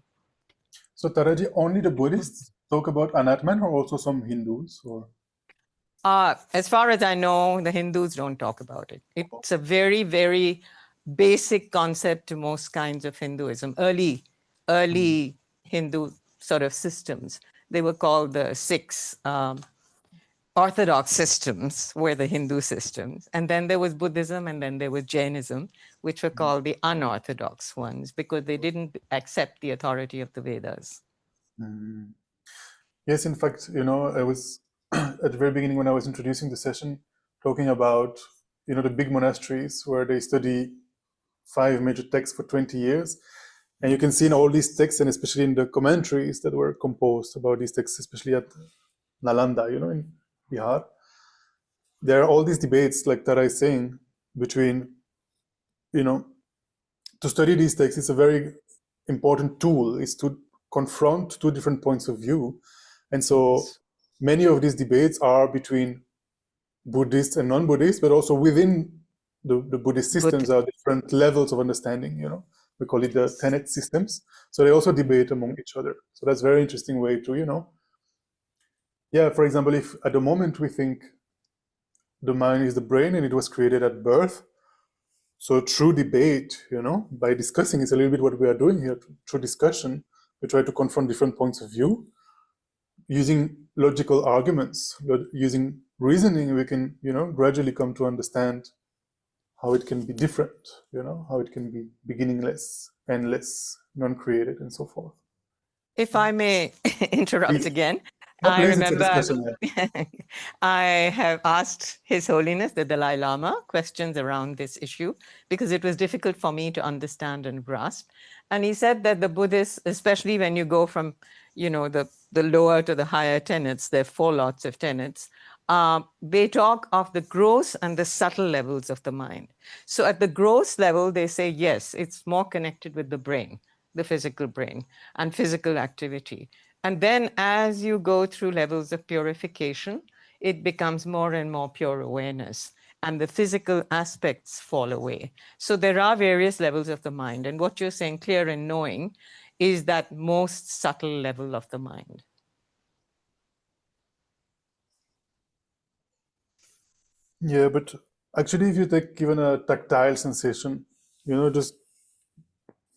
So Taraji, only the Buddhists talk about Anatman, or also some Hindus? Or As far as I know, the Hindus don't talk about it. It's a very, very basic concept to most kinds of Hinduism. Early Hindu sort of systems, they were called the six orthodox systems, were the Hindu systems. And then there was Buddhism, and then there was Jainism, which were called the unorthodox ones, because they didn't accept the authority of the Vedas. Yes, in fact, you know, I was at the very beginning when I was introducing the session talking about, you know, the big monasteries where they study 5 major texts for 20 years. And you can see in all these texts, and especially in the commentaries that were composed about these texts, especially at Nalanda, you know, in Bihar, there are all these debates, like Tara is saying, between, you know, to study these texts is a very important tool, is to confront two different points of view. And so many of these debates are between Buddhists and non-Buddhists, but also within the Buddhist systems are different levels of understanding, you know. We call it the tenet systems. So they also debate among each other. So that's a very interesting way to, you know, yeah, for example, if at the moment we think the mind is the brain and it was created at birth, so through debate, you know, by discussing, it's a little bit what we are doing here. Through discussion, we try to confront different points of view. Using logical arguments, using reasoning, we can, you know, gradually come to understand how it can be different, you know, how it can be beginningless, endless, non-created, and so forth. If I may interrupt again, No, I please, it's a remember discussion. I have asked His Holiness the Dalai Lama questions around this issue, because it was difficult for me to understand and grasp. And he said that the Buddhists, especially when you go from, you know, the lower to the higher tenets, there are 4 lots of tenets, they talk of the gross and the subtle levels of the mind. So at the gross level, they say, yes, it's more connected with the brain, the physical brain, and physical activity. And then as you go through levels of purification, it becomes more and more pure awareness, and the physical aspects fall away. So there are various levels of the mind. And what you're saying, clear and knowing, is that most subtle level of the mind. Yeah, but actually, if you take even a tactile sensation, you know, just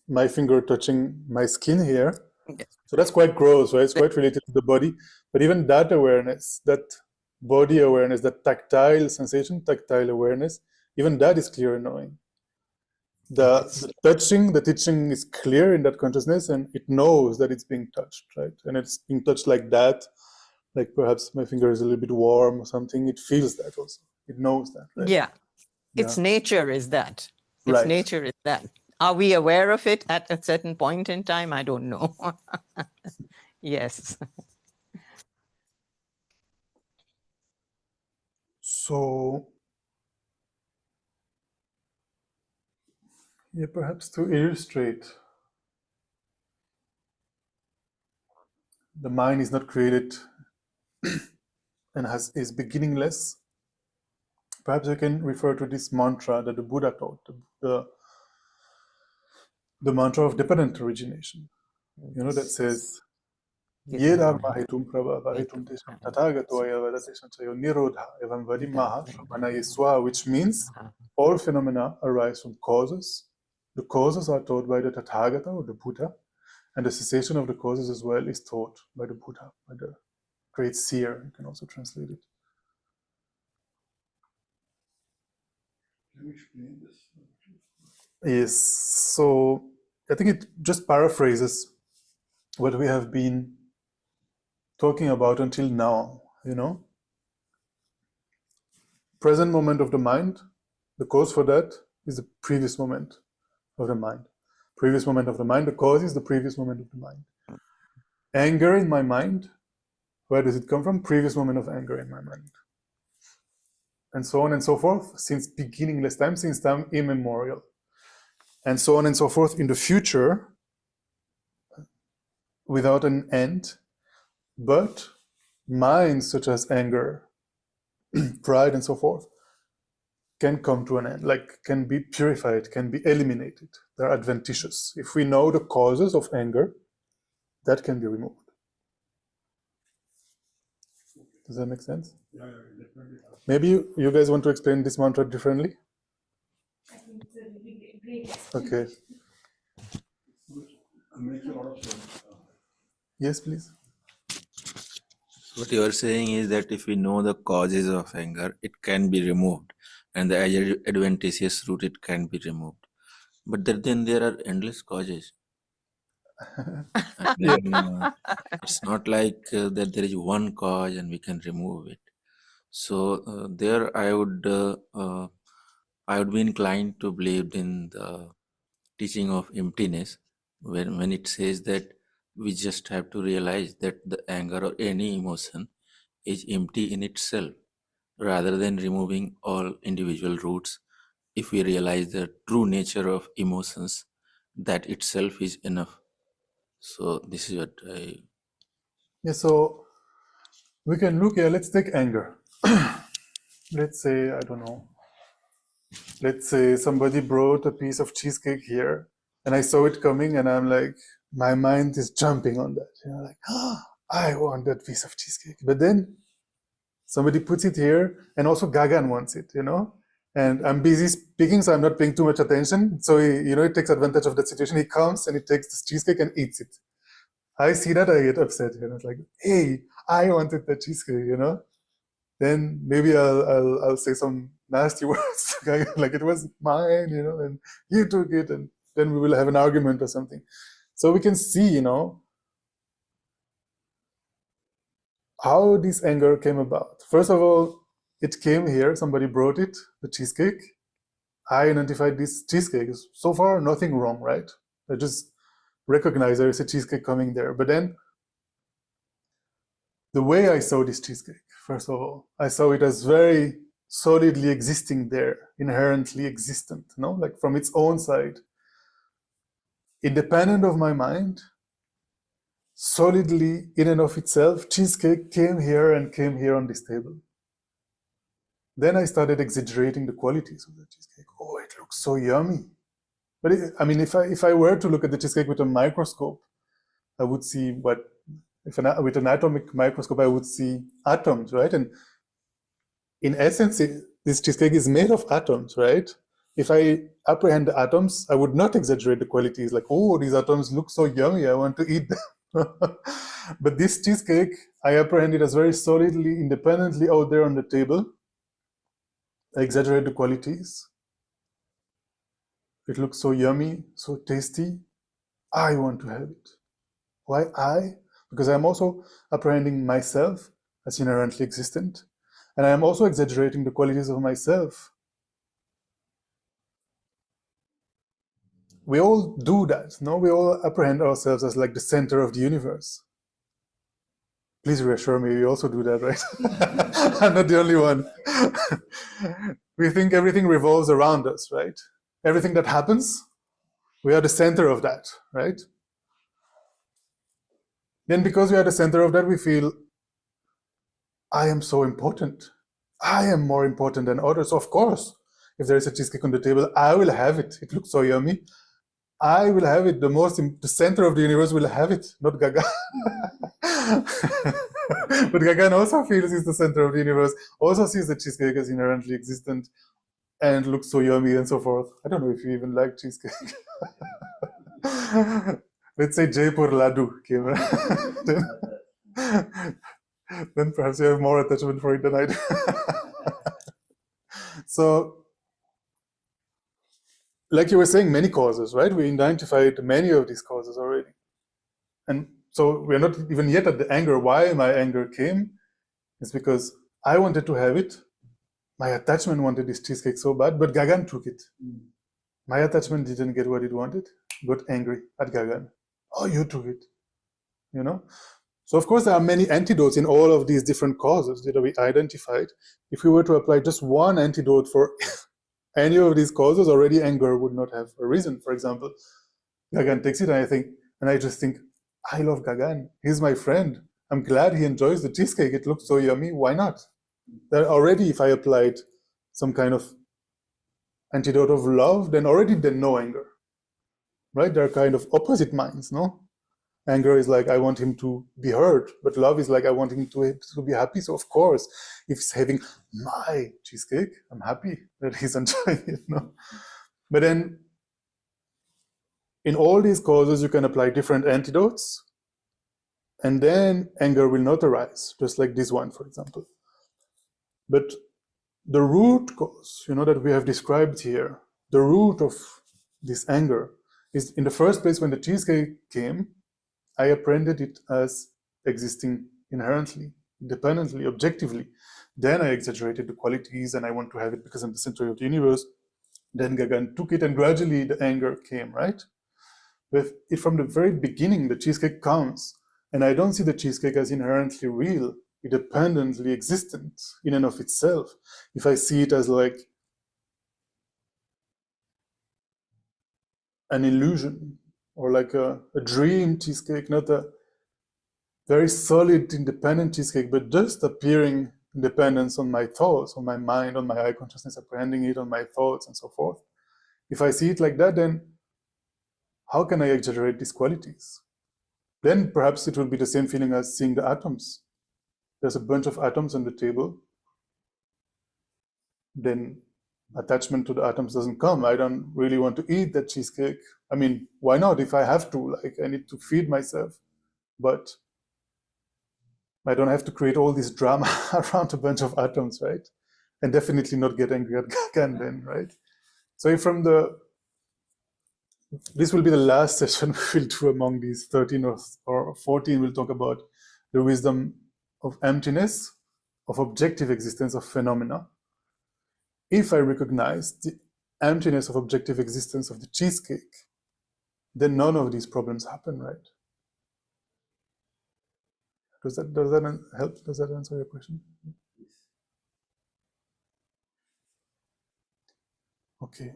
my finger touching my skin here, so that's quite gross, right? It's quite related to the body. But even that awareness, that body awareness, that tactile sensation, tactile awareness, even that is clear and knowing. The teaching is clear in that consciousness, and it knows that it's being touched, right? And it's being touched like that, like perhaps my finger is a little bit warm or something. It feels that also. It knows that, right? Yeah. Its nature is that. Its Right. nature is that. Are we aware of it at a certain point in time? I don't know. Yes. So, yeah, perhaps to illustrate the mind is not created and is beginningless, perhaps we can refer to this mantra that the Buddha taught, the mantra of dependent origination, that says, Ye dharma hetum prabha hetum tesham tathagato ayavada tesham chayo nirodha evam vadimaha shramana yeswa, which means all phenomena arise from causes. The causes are taught by the Tathagata or the Buddha, and the cessation of the causes as well is taught by the Buddha, by the great seer. You can also translate it. Can you explain this? Yes, so I think it just paraphrases what we have been talking about until now, Present moment of the mind, the cause for that is the previous moment of the mind. Previous moment of the mind, the cause is the previous moment of the mind. Anger in my mind, where does it come from? Previous moment of anger in my mind. And so on and so forth, since beginningless time, since time immemorial. And so on and so forth in the future, without an end. But minds such as anger, pride, and so forth, can come to an end, can be purified, can be eliminated. They're adventitious. If we know the causes of anger, that can be removed. Does that make sense? Yeah, definitely. Maybe you guys want to explain this mantra differently? I think it's a really great. Okay. It makes a lot of sense. Yes, please. What you are saying is that if we know the causes of anger, it can be removed, and the adventitious root, it can be removed. But then there are endless causes. I mean, it's not like that there is one cause and we can remove it. So there I would be inclined to believe in the teaching of emptiness, when it says that we just have to realize that the anger or any emotion is empty in itself, rather than removing all individual roots. If we realize the true nature of emotions, that itself is enough. So this is what I... Yeah, so we can look here, let's take anger. Let's say, I don't know, let's say somebody brought a piece of cheesecake here and I saw it coming and I'm like, my mind is jumping on that. Like, I want that piece of cheesecake. But then somebody puts it here and also Gagan wants it, and I'm busy speaking, so I'm not paying too much attention. So he takes advantage of that situation. He comes and he takes this cheesecake and eats it. I see that, I get upset. It's like, hey, I wanted the cheesecake, Then maybe I'll say some nasty words, like it was mine, and you took it, and then we will have an argument or something. So we can see, how this anger came about. First of all, it came here, somebody brought it, the cheesecake. I identified this cheesecake. So far, nothing wrong, right? I just recognize there is a cheesecake coming there. But then, the way I saw this cheesecake, first of all, I saw it as very solidly existing there, inherently existent, like from its own side. Independent of my mind, solidly in and of itself, cheesecake came here and came here on this table. Then I started exaggerating the qualities of the cheesecake. Oh, it looks so yummy. But if I were to look at the cheesecake with a microscope, I would see with an atomic microscope, I would see atoms, right? And in essence, this cheesecake is made of atoms, right? If I apprehend the atoms, I would not exaggerate the qualities, like, oh, these atoms look so yummy, I want to eat them. But this cheesecake, I apprehend it as very solidly, independently out there on the table. I exaggerate the qualities. It looks so yummy, so tasty. I want to have it. Why I? Because I'm also apprehending myself as inherently existent. And I'm also exaggerating the qualities of myself. We all do that, no? We all apprehend ourselves as like the center of the universe. Please reassure me, you also do that, right? I'm not the only one. We think everything revolves around us, right? Everything that happens, we are the center of that, right? Then because we are the center of that, we feel, I am so important. I am more important than others. Of course, if there is a cheesecake on the table, I will have it. It looks so yummy. I will have it. The center of the universe will have it, not Gagan. But Gagan also feels he's the center of the universe, also sees the cheesecake as inherently existent and looks so yummy and so forth. I don't know if you even like cheesecake. Let's say Jaipur Laddu came. Then perhaps you have more attachment for it than I do. So, like you were saying, many causes, right? We identified many of these causes already. And so we're not even yet at the anger. Why my anger came is because I wanted to have it. My attachment wanted this cheesecake so bad, but Gagan took it. My attachment didn't get what it wanted, got angry at Gagan. Oh, you took it, you know? So of course there are many antidotes in all of these different causes that we identified. If we were to apply just one antidote for any of these causes, already anger would not have arisen. For example, Gagan takes it and I just think, I love Gagan. He's my friend. I'm glad he enjoys the cheesecake. It looks so yummy. Why not? That already, if I applied some kind of antidote of love, then no anger, right? They're kind of opposite minds, no? Anger is like, I want him to be hurt, but love is like, I want him to be happy. So of course, if he's having my cheesecake, I'm happy that he's enjoying it, no? But then, in all these causes, you can apply different antidotes, and then anger will not arise, just like this one, for example. But the root cause, that we have described here, the root of this anger is, in the first place, when the cheesecake came, I apprehended it as existing inherently, independently, objectively. Then I exaggerated the qualities and I want to have it because I'm the center of the universe. Then Gagan took it and gradually the anger came, right? But if from the very beginning the cheesecake comes and I don't see the cheesecake as inherently real, independently existent in and of itself, if I see it as like an illusion or like a dream cheesecake, not a very solid, independent cheesecake, but just appearing independence on my thoughts, on my mind, on my eye consciousness, apprehending it on my thoughts and so forth. If I see it like that, then how can I exaggerate these qualities? Then perhaps it will be the same feeling as seeing the atoms. There's a bunch of atoms on the table. Then attachment to the atoms doesn't come. I don't really want to eat that cheesecake. I mean, why not? If I have to, like, I need to feed myself. But I don't have to create all this drama around a bunch of atoms, right? And definitely not get angry at Gagan then, right? So if this will be the last session we'll do among these 13 or 14. We'll talk about the wisdom of emptiness, of objective existence, of phenomena. If I recognize the emptiness of objective existence of the cheesecake, then none of these problems happen, right? Does that help? Does that answer your question? Okay.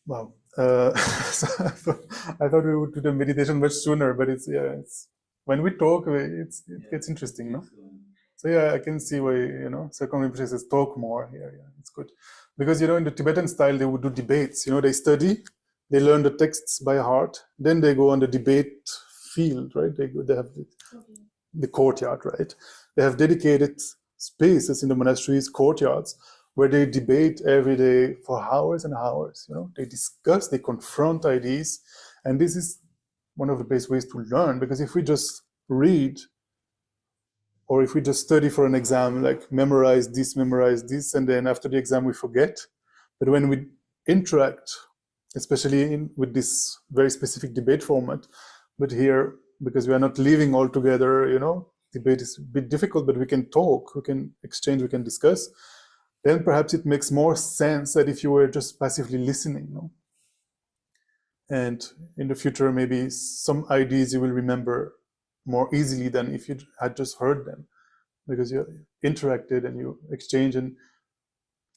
Wow. So I thought we would do the meditation much sooner, but it's when we talk, it gets interesting, no? So yeah, I can see why, Second Rinpoche says talk more here. Yeah, it's good. Because, in the Tibetan style, they would do debates. They study, they learn the texts by heart, then they go on the debate field, right? They have the courtyard, right? They have dedicated spaces in the monasteries, courtyards, where they debate every day for hours and hours. They discuss, they confront ideas, and this is one of the best ways to learn. Because if we just read, or if we just study for an exam, like memorize this, and then after the exam we forget. But when we interact, especially with this very specific debate format, but here, because we are not living all together, debate is a bit difficult, but we can talk, we can exchange, we can discuss, then perhaps it makes more sense that if you were just passively listening. And in the future, maybe some ideas you will remember more easily than if you had just heard them, because you interacted and you exchange. And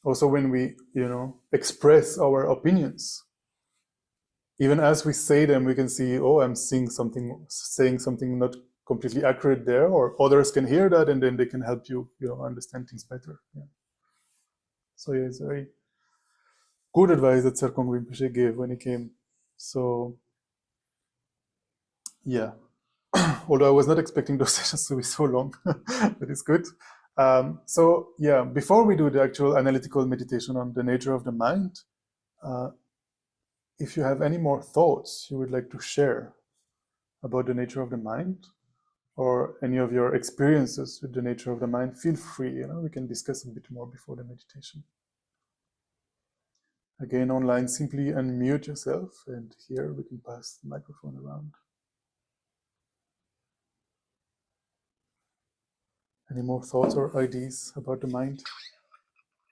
also when we, express our opinions, even as we say them, we can see, oh, I'm saying something not completely accurate there, or others can hear that and then they can help you, understand things better. Yeah. So yeah, it's very good advice that Serkong Rinpoche gave when he came. So yeah, although I was not expecting those sessions to be so long, but it's good. So yeah, before we do the actual analytical meditation on the nature of the mind, if you have any more thoughts you would like to share about the nature of the mind, or any of your experiences with the nature of the mind, feel free. We can discuss a bit more before the meditation. Again, online, simply unmute yourself, and here we can pass the microphone around. Any more thoughts or ideas about the mind,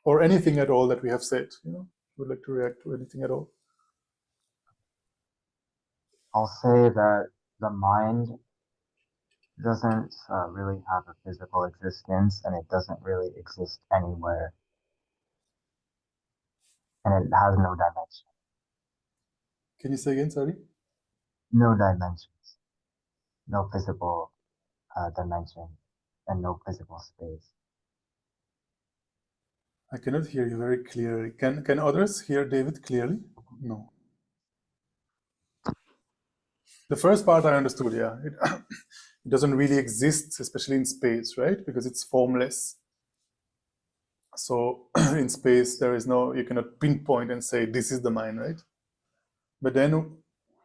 or anything at all that we have said? Would like to react to anything at all? I'll say that the mind doesn't really have a physical existence, and it doesn't really exist anywhere, and it has no dimension. Can you say again, sorry? No dimensions, no physical dimension, and no physical space. I cannot hear you very clearly. Can others hear David clearly? No. The first part I understood, yeah. It doesn't really exist, especially in space, right? Because it's formless. So in space, you cannot pinpoint and say, this is the mind, right? But then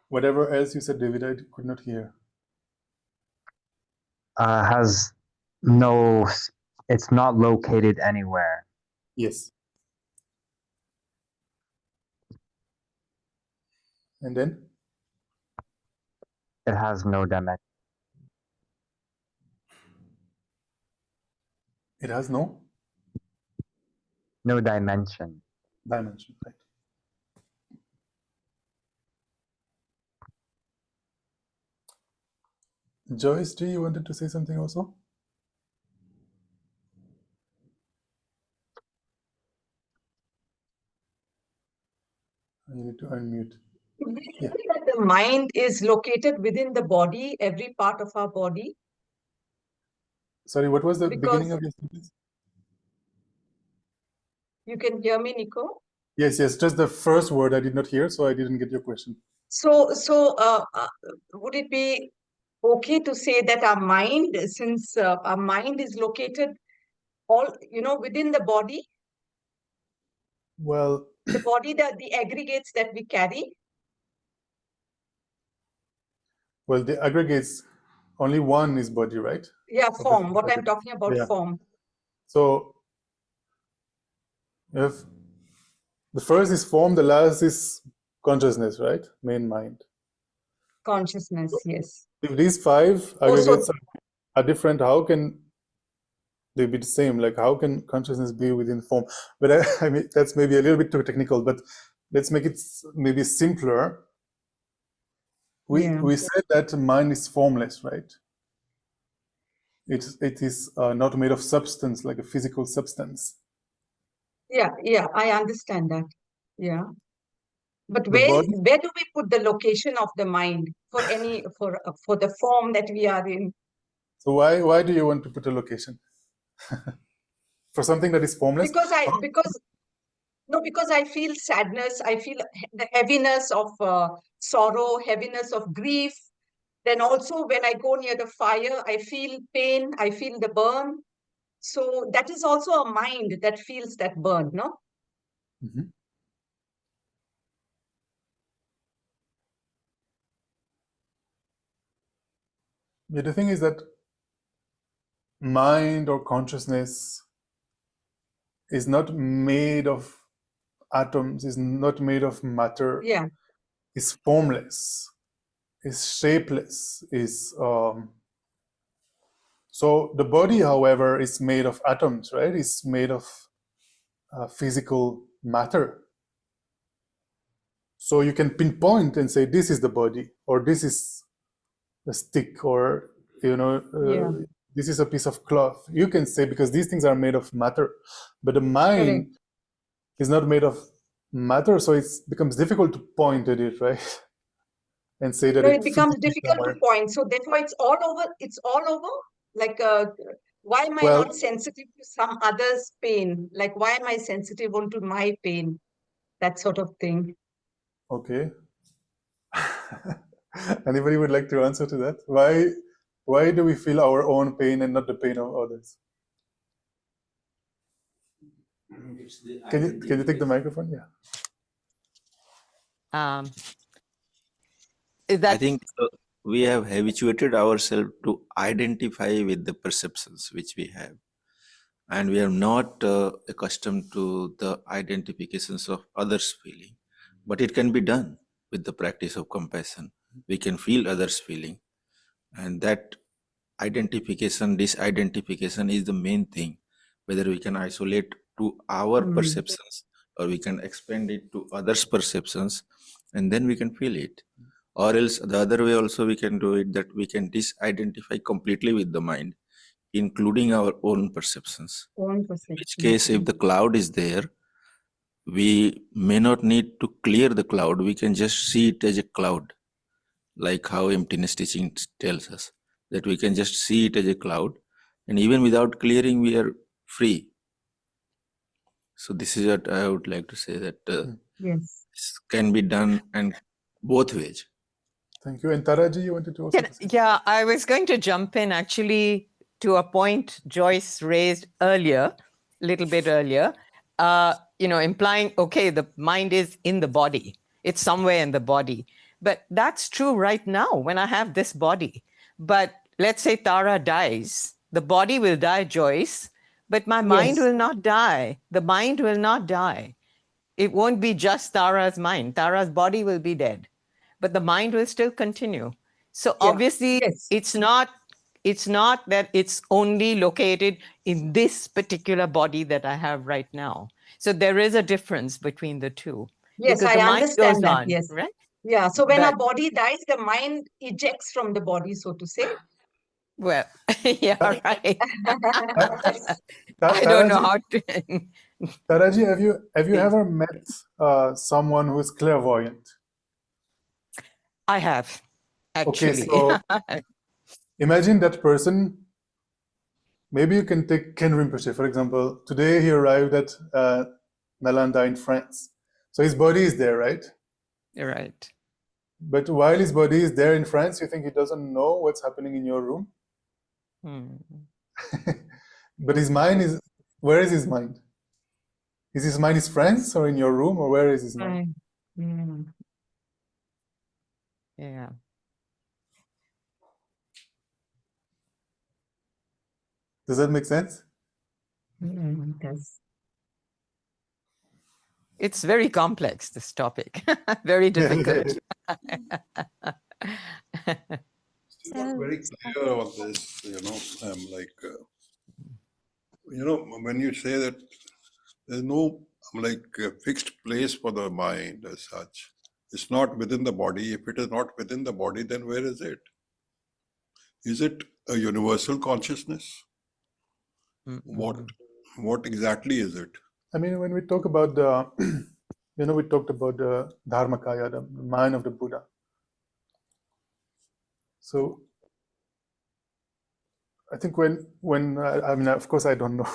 whatever else you said, David, I could not hear. It's not located anywhere. Yes. And then? It has no dimension. It has no dimension. dimension, right? Joyce, do you wanted to say something also? You need to unmute. Yeah. That the mind is located within the body, every part of our body. Sorry, what was the Because- beginning of your sentence? You can hear me, Nico? Yes, just the first word I did not hear, so I didn't get your question. So would it be okay to say that our mind, since our mind is located within the body, Well, the aggregates that we carry? well, the aggregates, only one is body, right? Yeah, Of form. the What I'm talking about, yeah. form. So if the first is form, the last is consciousness, right? Main mind. Consciousness, yes. If these five aggregates are different, how can they be the same? Like, how can consciousness be within form? But I mean, that's maybe a little bit too technical, but let's make it maybe simpler. We said that mind is formless, right? It is not made of substance, like a physical substance. Yeah, I understand that. Yeah. But The where body- do we put the location of the mind for the form that we are in? So why do you want to put a location for something that is formless? Because I feel sadness, I feel the heaviness of sorrow, heaviness of grief. Then also when I go near the fire, I feel pain, I feel the burn. So that is also a mind that feels that burn, no? Mm-hmm. Yeah, the thing is that mind or consciousness is not made of atoms, is not made of matter. Yeah. Is formless, is shapeless, is so the body, however, is made of atoms, right? It's made of physical matter. So you can pinpoint and say, this is the body, or this is a stick, or this is a piece of cloth. You can say, because these things are made of matter, but the mind is not made of matter, so it becomes difficult to point at it, right? and say that No, it it becomes physically difficult to somewhere. point. So therefore, it's all over. It's all over. Like, why am I Well, not sensitive to some other's pain? Like, why am I sensitive onto my pain? That sort of thing. okay. Anybody would like to answer to that? Why do we feel our own pain and not the pain of others? Can you take the microphone? Yeah. Is I that think we have habituated ourselves to identify with the perceptions which we have, and we are not accustomed to the identifications of others' feeling. But it can be done with the practice of compassion. We can feel others' feeling, and that identification, disidentification is the main thing. Whether we can isolate to our perceptions or we can expand it to others' perceptions, and then we can feel it. Or else the other way also we can do it, that we can disidentify completely with the mind, including our own perceptions. Own In perception. which case, if the cloud is there, we may not need to clear the cloud. We can just see it as a cloud, like how emptiness teaching tells us, that we can just see it as a cloud, and even without clearing, we are free. So this is what I would like to say, that Yes. this can be done and both ways. Thank you. And Taraji, you wanted to also say? Yeah, I was going to jump in actually to a point Joyce raised earlier, a little bit earlier, implying, okay, the mind is in the body. It's somewhere in the body. But that's true right now when I have this body. But let's say Tara dies. The body will die, Joyce, but my mind Yes. will not die. The mind will not die. It won't be just Tara's mind. Tara's body will be dead, but the mind will still continue. So Yeah. obviously, Yes. it's not that it's only located in this particular body that I have right now. So there is a difference between the two. Yes, Because I the mind understand goes that. on, Yes. right? Yeah. So when But, our body dies, the mind ejects from the body, so to say. well, yeah, right. Ta- I don't know Taraji, how to. Taraji, have you Please. ever met someone who is clairvoyant? I have, Okay, actually. so imagine that person. Maybe you can take Ken Rinpoche, for example. Today he arrived at Nalanda in France. So his body is there, right? You're right. But while his body is there in France, you think he doesn't know what's happening in your room? But his mind is, where is his mind? Is his mind in France or in your room, or where is his mind? Yeah. Does that make sense? Yes. It's very complex, this topic. Very difficult. Still not very clear on this, I'm like, when you say that there's no fixed place for the mind as such. It's not within the body. If it is not within the body, then where is it? Is it a universal consciousness? What exactly is it? I mean, when we talk about the, we talked about the Dharmakaya, the mind of the Buddha. So I think when I mean, of course, I don't know.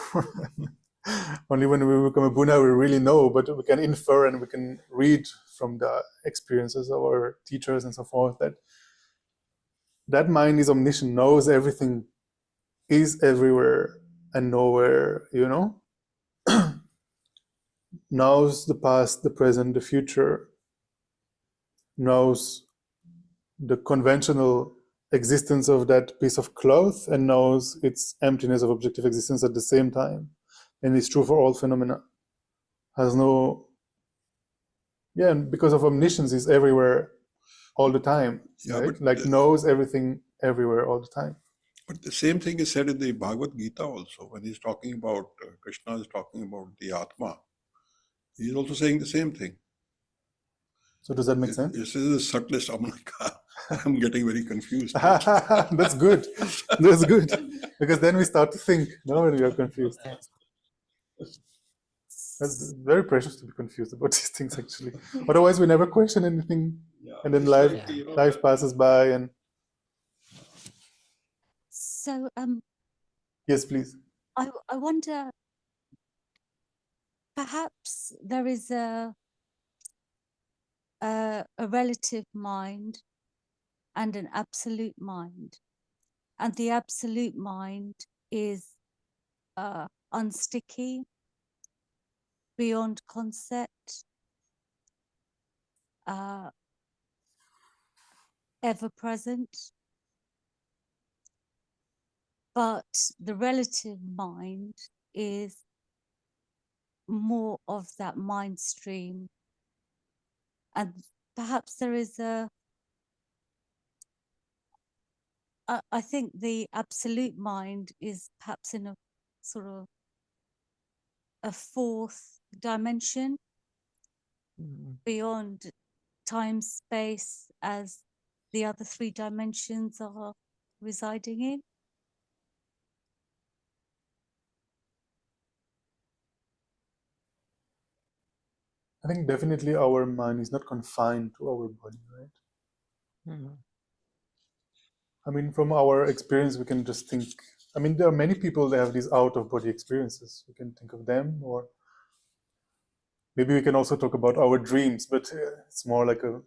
Only when we become a Buddha, we really know, but we can infer and we can read from the experiences of our teachers and so forth that mind is omniscient, knows everything, is everywhere and nowhere, knows the past, the present, the future, knows the conventional existence of that piece of cloth and knows its emptiness of objective existence at the same time. And it's true for all phenomena. Has no, and because of omniscience, is everywhere all the time, right? Like knows everything everywhere all the time. But the same thing is said in the Bhagavad Gita also, when he's talking about, Krishna is talking about the Atma. He's also saying the same thing. So does that make sense? This is the subtlest. I'm getting very confused. That's good. That's good. Because then we start to think, when we are confused. That's very precious to be confused about these things, actually. Otherwise, we never question anything. Yeah. and then it's life like, you know, life passes by, and So yes, please. I wonder, perhaps there is a relative mind and an absolute mind, and the absolute mind is unsticky, beyond concept, ever present. But the relative mind is more of that mind stream, and perhaps there is I think the absolute mind is perhaps in a sort of a fourth dimension beyond time, space, as the other three dimensions are residing in. I think definitely our mind is not confined to our body, right? I mean, from our experience, we can just think. I mean, there are many people that have these out-of-body experiences. We can think of them, or maybe we can also talk about our dreams, but it's more like a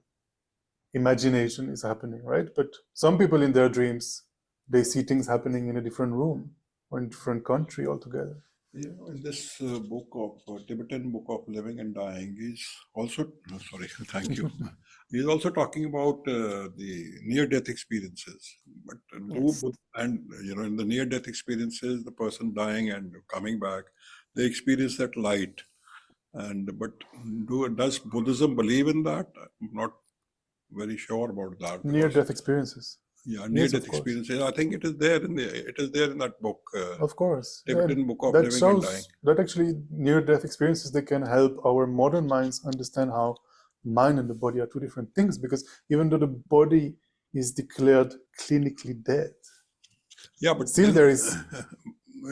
imagination is happening, right? But some people in their dreams, they see things happening in a different room or in a different country altogether. You know, in this book of Tibetan book of living and dying, he's also sorry, thank you. He's also talking about the near-death experiences. But Yes. and you know, in the near-death experiences, the person dying and coming back, they experience that light. And but does Buddhism believe in that? I'm not very sure about that. Near-death experiences. Yeah, Yes, near-death of course. experiences. I think it is there in that book. Of course. Tibetan book of That living and dying. shows that actually near-death experiences, they can help our modern minds understand how mind and the body are two different things, because even though the body is declared clinically dead, Yeah, but still then,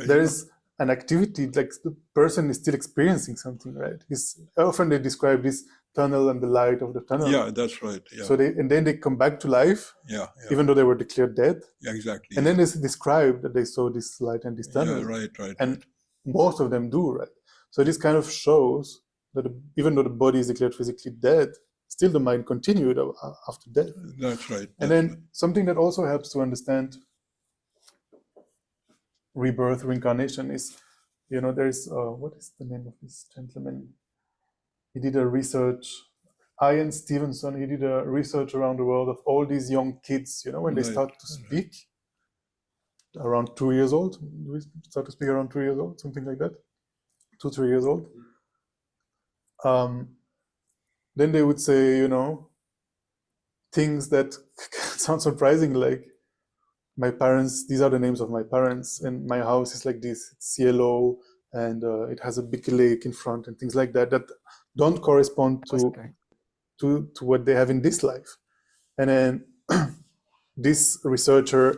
there is an activity, like the person is still experiencing something, right? Often they describe this tunnel and the light of the tunnel. Yeah, that's right. Yeah. So then they come back to life, yeah. even though they were declared dead. Yeah, exactly. And then they describe that they saw this light and this tunnel. Yeah, right. And most of them do, right? So this kind of shows that even though the body is declared physically dead, still the mind continued after death. That's right. And then something that also helps to understand rebirth, reincarnation is, there's, what is the name of this gentleman? He did a research, Ian Stevenson, he did a research around the world of all these young kids, when they start to speak, around 2 years old. We start to speak around 2 years old, something like that, 2-3 years old. Then they would say, things that sound surprising, like, my parents, these are the names of my parents, and my house is like this, it's yellow, and it has a big lake in front, and things like that, that don't correspond to what they have in this life. And then this researcher,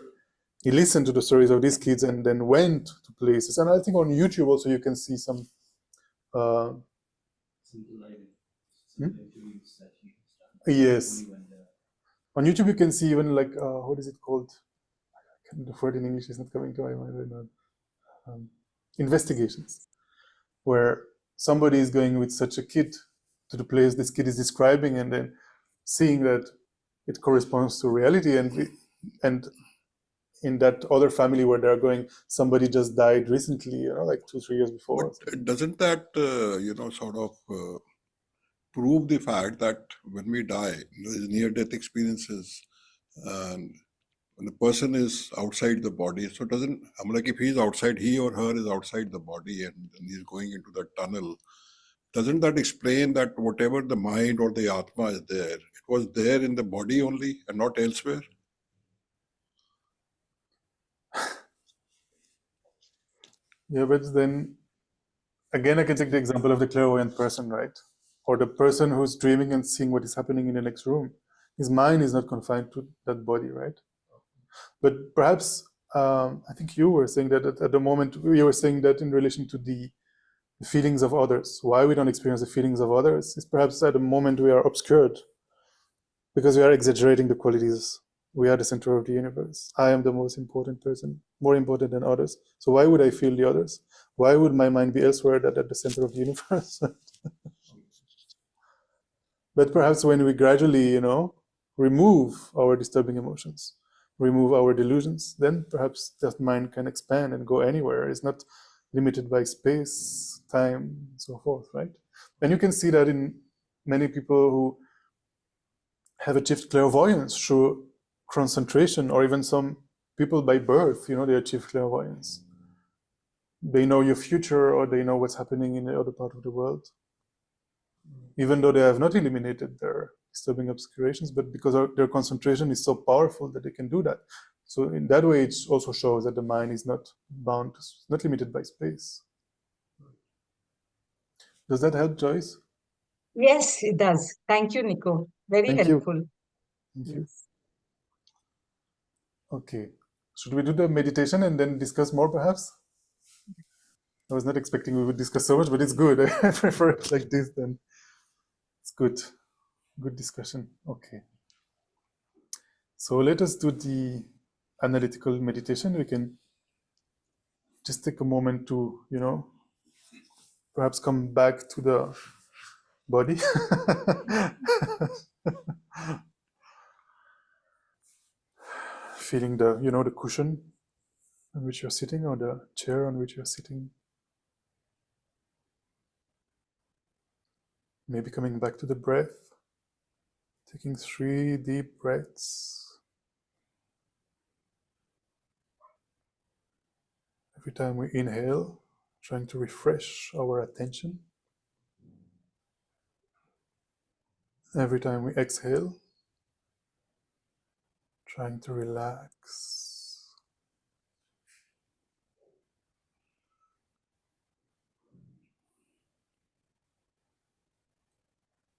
he listened to the stories of these kids and then went to places. And I think on YouTube also you can see some yes. On YouTube you can see even like, what is it called? The word in English is not coming to my mind right now. Investigations, where somebody is going with such a kid to the place this kid is describing, and then seeing that it corresponds to reality, and in that other family where they're going, somebody just died recently, like 2-3 years before. But doesn't that, sort of prove the fact that when we die, these near-death experiences, and when the person is outside the body, so like if he's outside, he or her is outside the body and he's going into the tunnel, doesn't that explain that whatever the mind or the Atma is there, it was there in the body only and not elsewhere? Yeah, but then again, I can take the example of the clairvoyant person, right? Or the person who's dreaming and seeing what is happening in the next room. His mind is not confined to that body, right? But perhaps, I think you were saying that at the moment, you were saying that in relation to the feelings of others. Why we don't experience the feelings of others is perhaps at the moment we are obscured because we are exaggerating the qualities. We are the center of the universe. I am the most important person, more important than others. So why would I feel the others? Why would my mind be elsewhere than at the center of the universe? But perhaps when we gradually, remove our disturbing emotions, remove our delusions, then perhaps that mind can expand and go anywhere. It's not limited by space, time, and so forth, right? And you can see that in many people who have achieved clairvoyance through concentration, or even some people by birth, they achieve clairvoyance. They know your future, or they know what's happening in the other part of the world, even though they have not eliminated their disturbing obscurations, but because their concentration is so powerful that they can do that. So in that way, it also shows that the mind is not bound, not limited by space. Does that help, Joyce? Yes, it does. Thank you, Nico. Very Thank you. helpful. Thank you. Yes. Okay. Should we do the meditation and then discuss more, perhaps? I was not expecting we would discuss so much, but it's good. I prefer it like this then. It's good. Good discussion. Okay. So let us do the analytical meditation. We can just take a moment to, perhaps come back to the body. Feeling the cushion on which you're sitting, or the chair on which you're sitting. Maybe coming back to the breath, taking 3 deep breaths. Every time we inhale, trying to refresh our attention. Every time we exhale, trying to relax.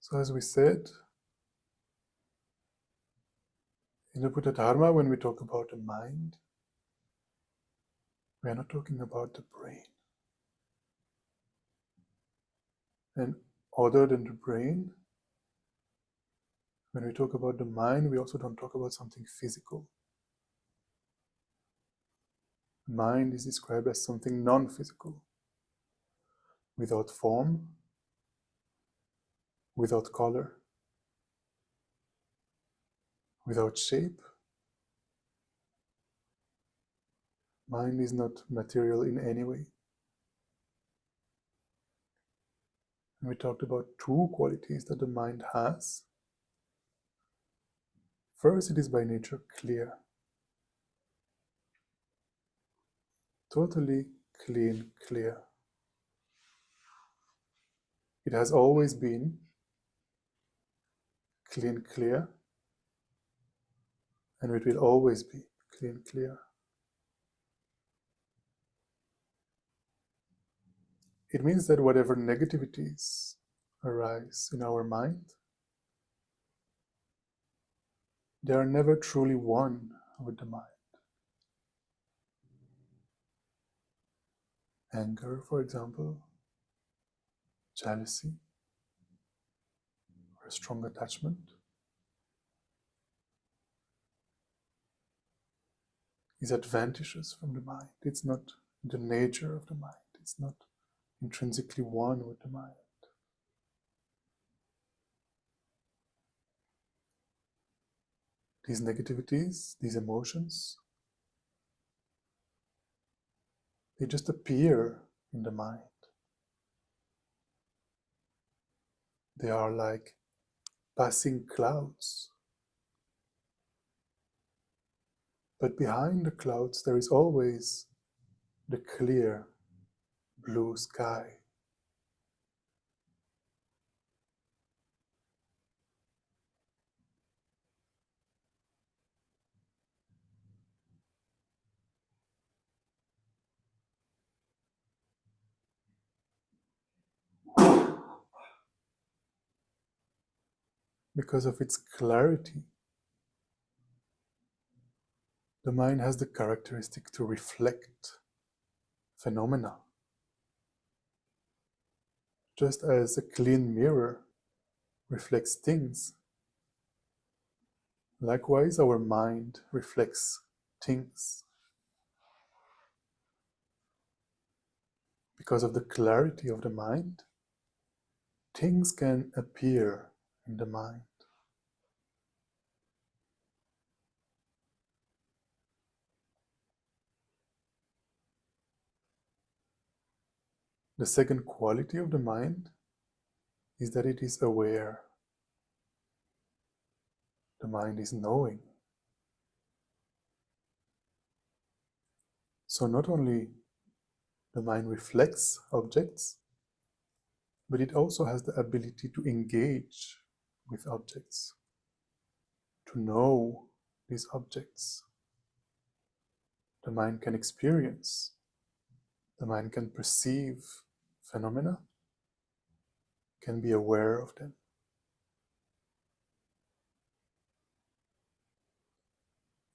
So as we said, in the Buddha Dharma, when we talk about the mind, we are not talking about the brain. And other than the brain, when we talk about the mind, we also don't talk about something physical. Mind is described as something non-physical, without form, without color, without shape. Mind is not material in any way. And we talked about 2 qualities that the mind has. First, it is by nature clear. Totally clean, clear. It has always been clean, clear, and it will always be clean, clear. It means that whatever negativities arise in our mind, they are never truly one with the mind. Anger, for example, jealousy, or a strong attachment, is advantageous from the mind. It's not the nature of the mind. It's not intrinsically one with the mind. These negativities, these emotions, they just appear in the mind. They are like passing clouds. But behind the clouds, there is always the clear blue sky. Because of its clarity, the mind has the characteristic to reflect phenomena. Just as a clean mirror reflects things, Likewise, our mind reflects things. Because of the clarity of the mind, things can appear in the mind. The second quality of the mind is that it is aware. The mind is knowing. So not only the mind reflects objects, but it also has the ability to engage with objects, to know these objects. The mind can experience, the mind can perceive phenomena, can be aware of them.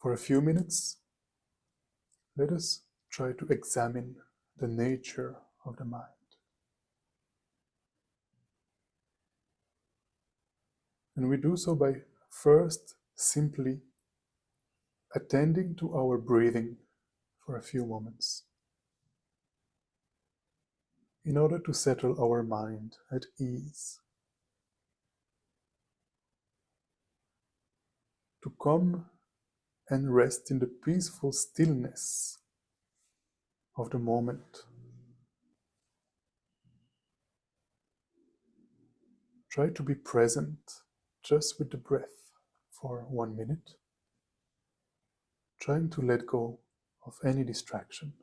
For a few minutes, let us try to examine the nature of the mind. And we do so by first simply attending to our breathing for a few moments in order to settle our mind at ease, to come and rest in the peaceful stillness of the moment. Try to be present just with the breath for 1 minute, trying to let go of any distraction.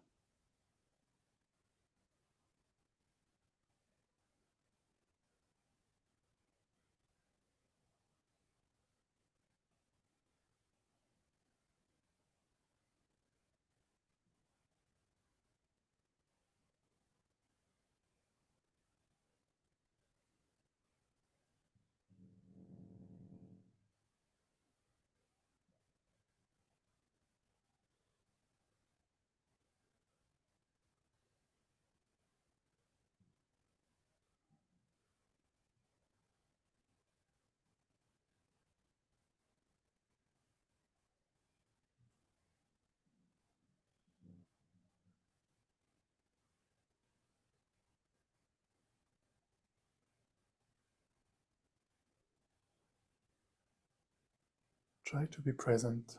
Try to be present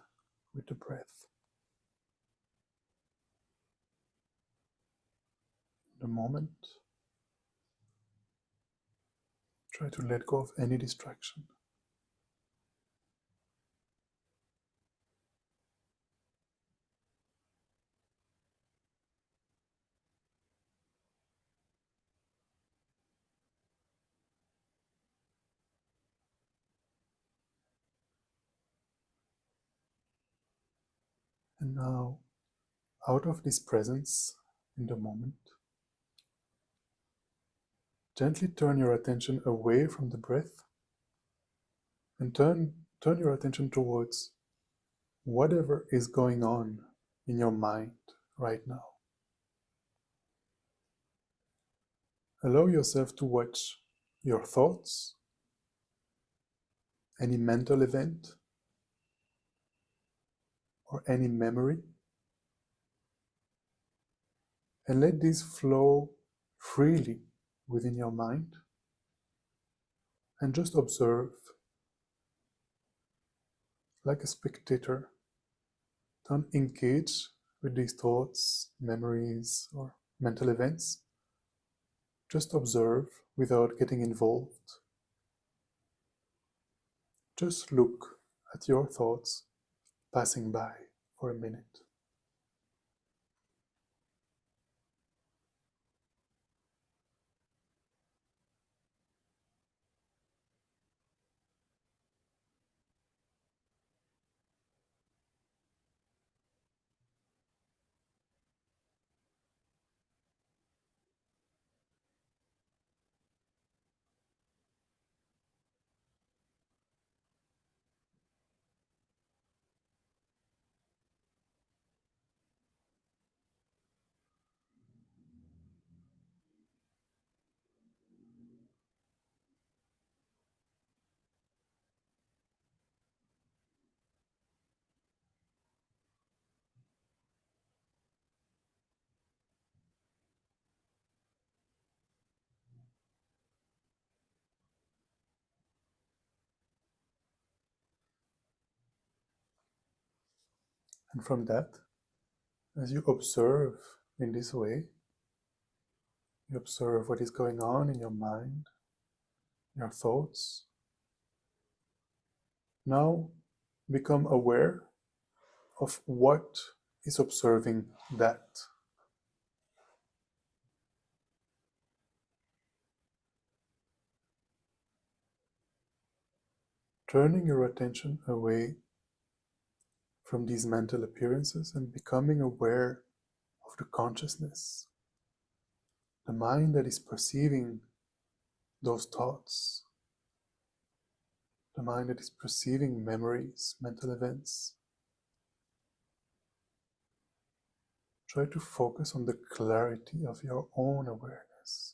with the breath, the moment. Try to let go of any distraction. And now, out of this presence in the moment, gently turn your attention away from the breath and turn your attention towards whatever is going on in your mind right now. Allow yourself to watch your thoughts, any mental event, or any memory, and let these flow freely within your mind, and just observe like a spectator. Don't engage with these thoughts, memories, or mental events. Just observe without getting involved. Just look at your thoughts passing by for a minute. And from that, as you observe in this way, you observe what is going on in your mind, your thoughts. Now become aware of what is observing that. Turning your attention away from these mental appearances and becoming aware of the consciousness, the mind that is perceiving those thoughts, the mind that is perceiving memories, mental events. Try to focus on the clarity of your own awareness.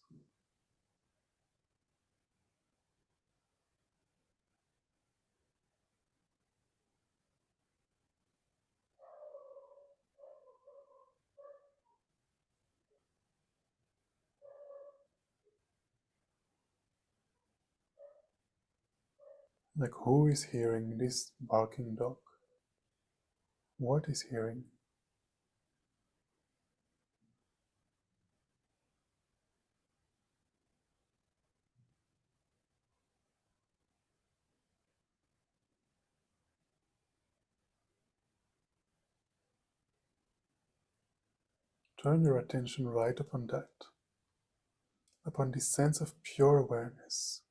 Like, who is hearing this barking dog? What is hearing? Turn your attention right upon that, upon this sense of pure awareness,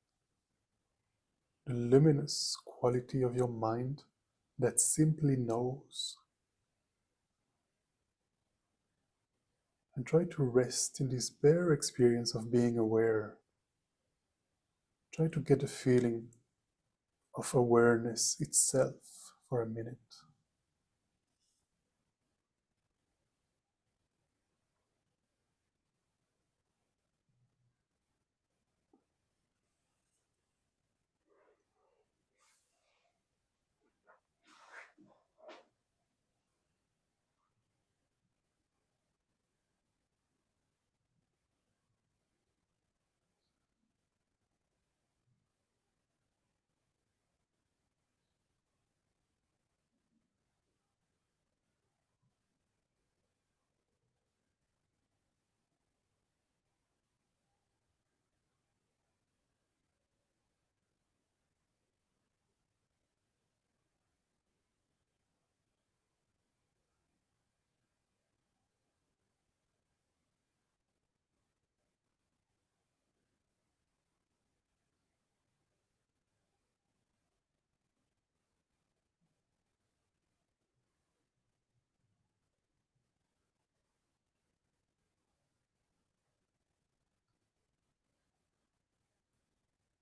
the luminous quality of your mind that simply knows. And try to rest in this bare experience of being aware. Try to get a feeling of awareness itself for a minute.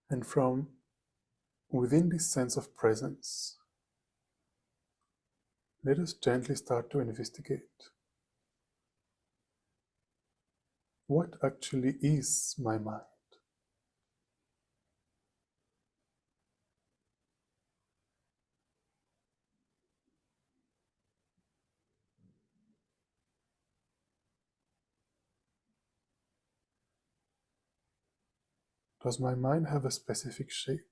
And from within this sense of presence, let us gently start to investigate. What actually is my mind? Does my mind have a specific shape?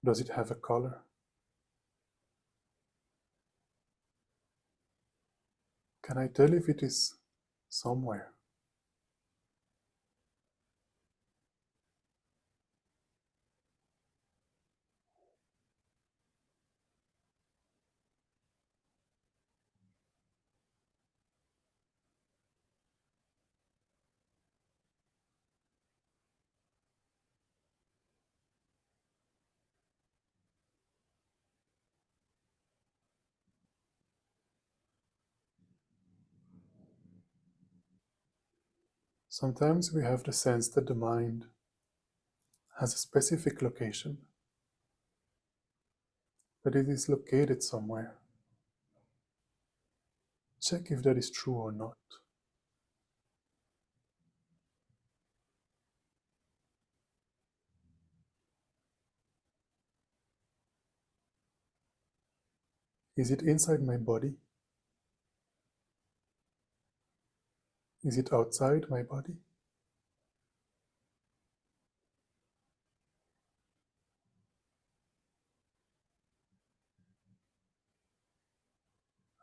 Does it have a color? Can I tell if it is somewhere? Sometimes we have the sense that the mind has a specific location, that it is located somewhere. Check if that is true or not. Is it inside my body? Is it outside my body?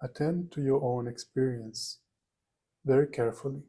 Attend to your own experience very carefully.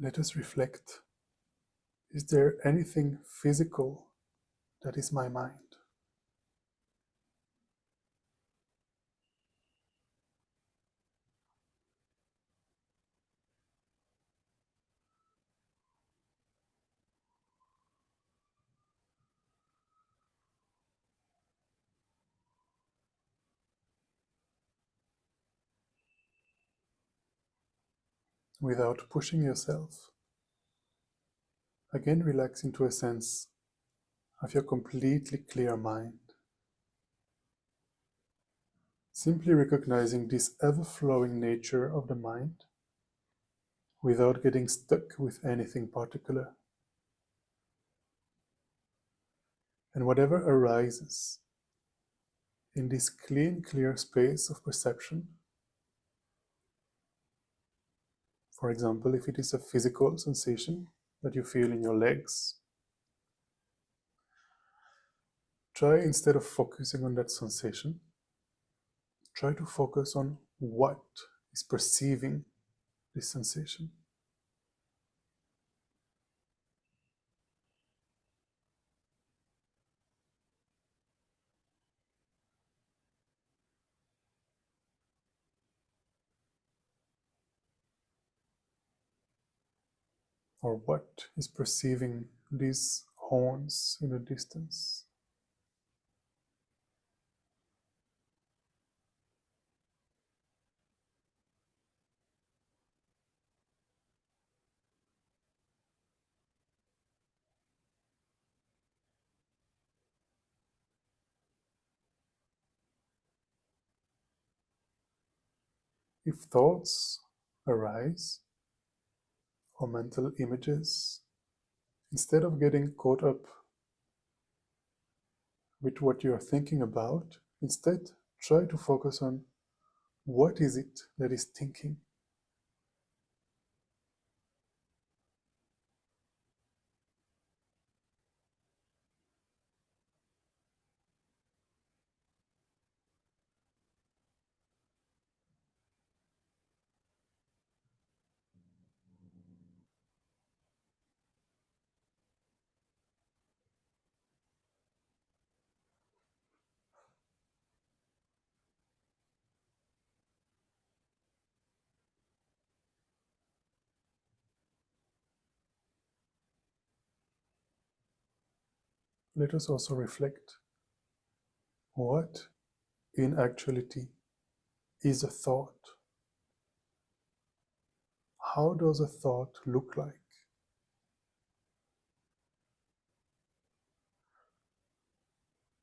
Let us reflect. Is there anything physical that is my mind? Without pushing yourself, again relax into a sense of your completely clear mind. Simply recognizing this ever-flowing nature of the mind without getting stuck with anything particular. And whatever arises in this clean, clear space of perception, for example, if it is a physical sensation that you feel in your legs, try, instead of focusing on that sensation, try to focus on what is perceiving this sensation. Or what is perceiving these horns in the distance. If thoughts arise or mental images, instead of getting caught up with what you are thinking about, instead try to focus on what is it that is thinking. Let us also reflect. What in actuality is a thought? How does a thought look like?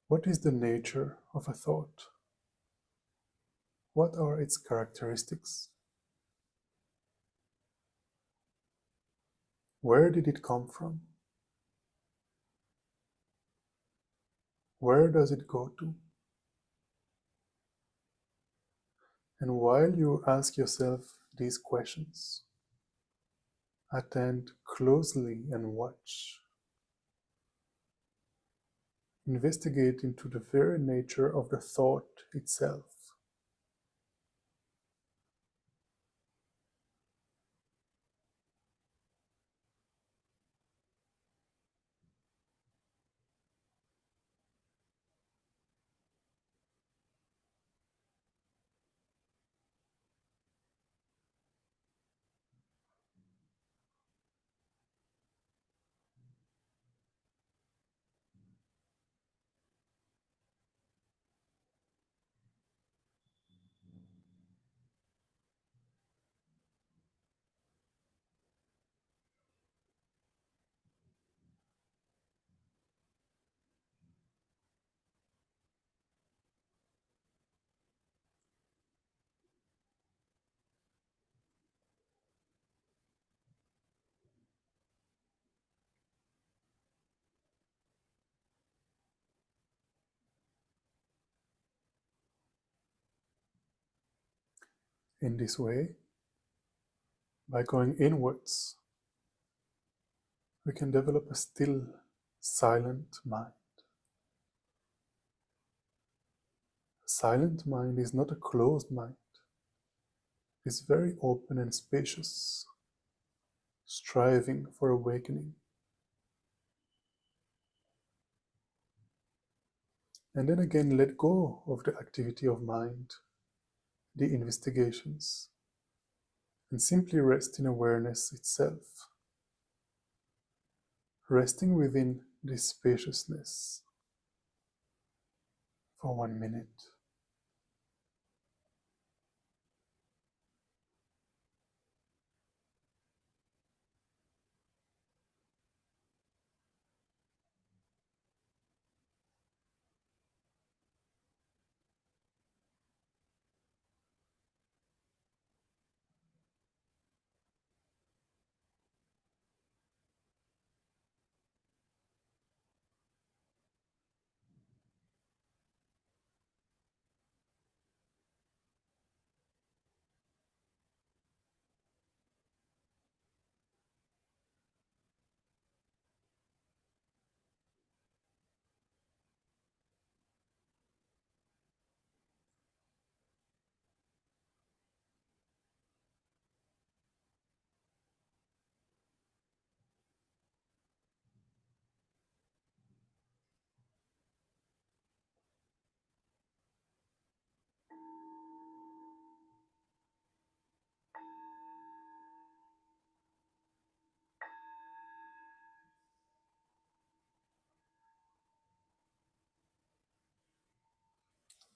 What is the nature of a thought? What are its characteristics? Where did it come from? Where does it go to? And while you ask yourself these questions, attend closely and watch. Investigate into the very nature of the thought itself. In this way, by going inwards, we can develop a still, silent mind. A silent mind is not a closed mind. It's very open and spacious, striving for awakening. And then again, let go of the activity of mind, the investigations, and simply rest in awareness itself, resting within this spaciousness for 1 minute.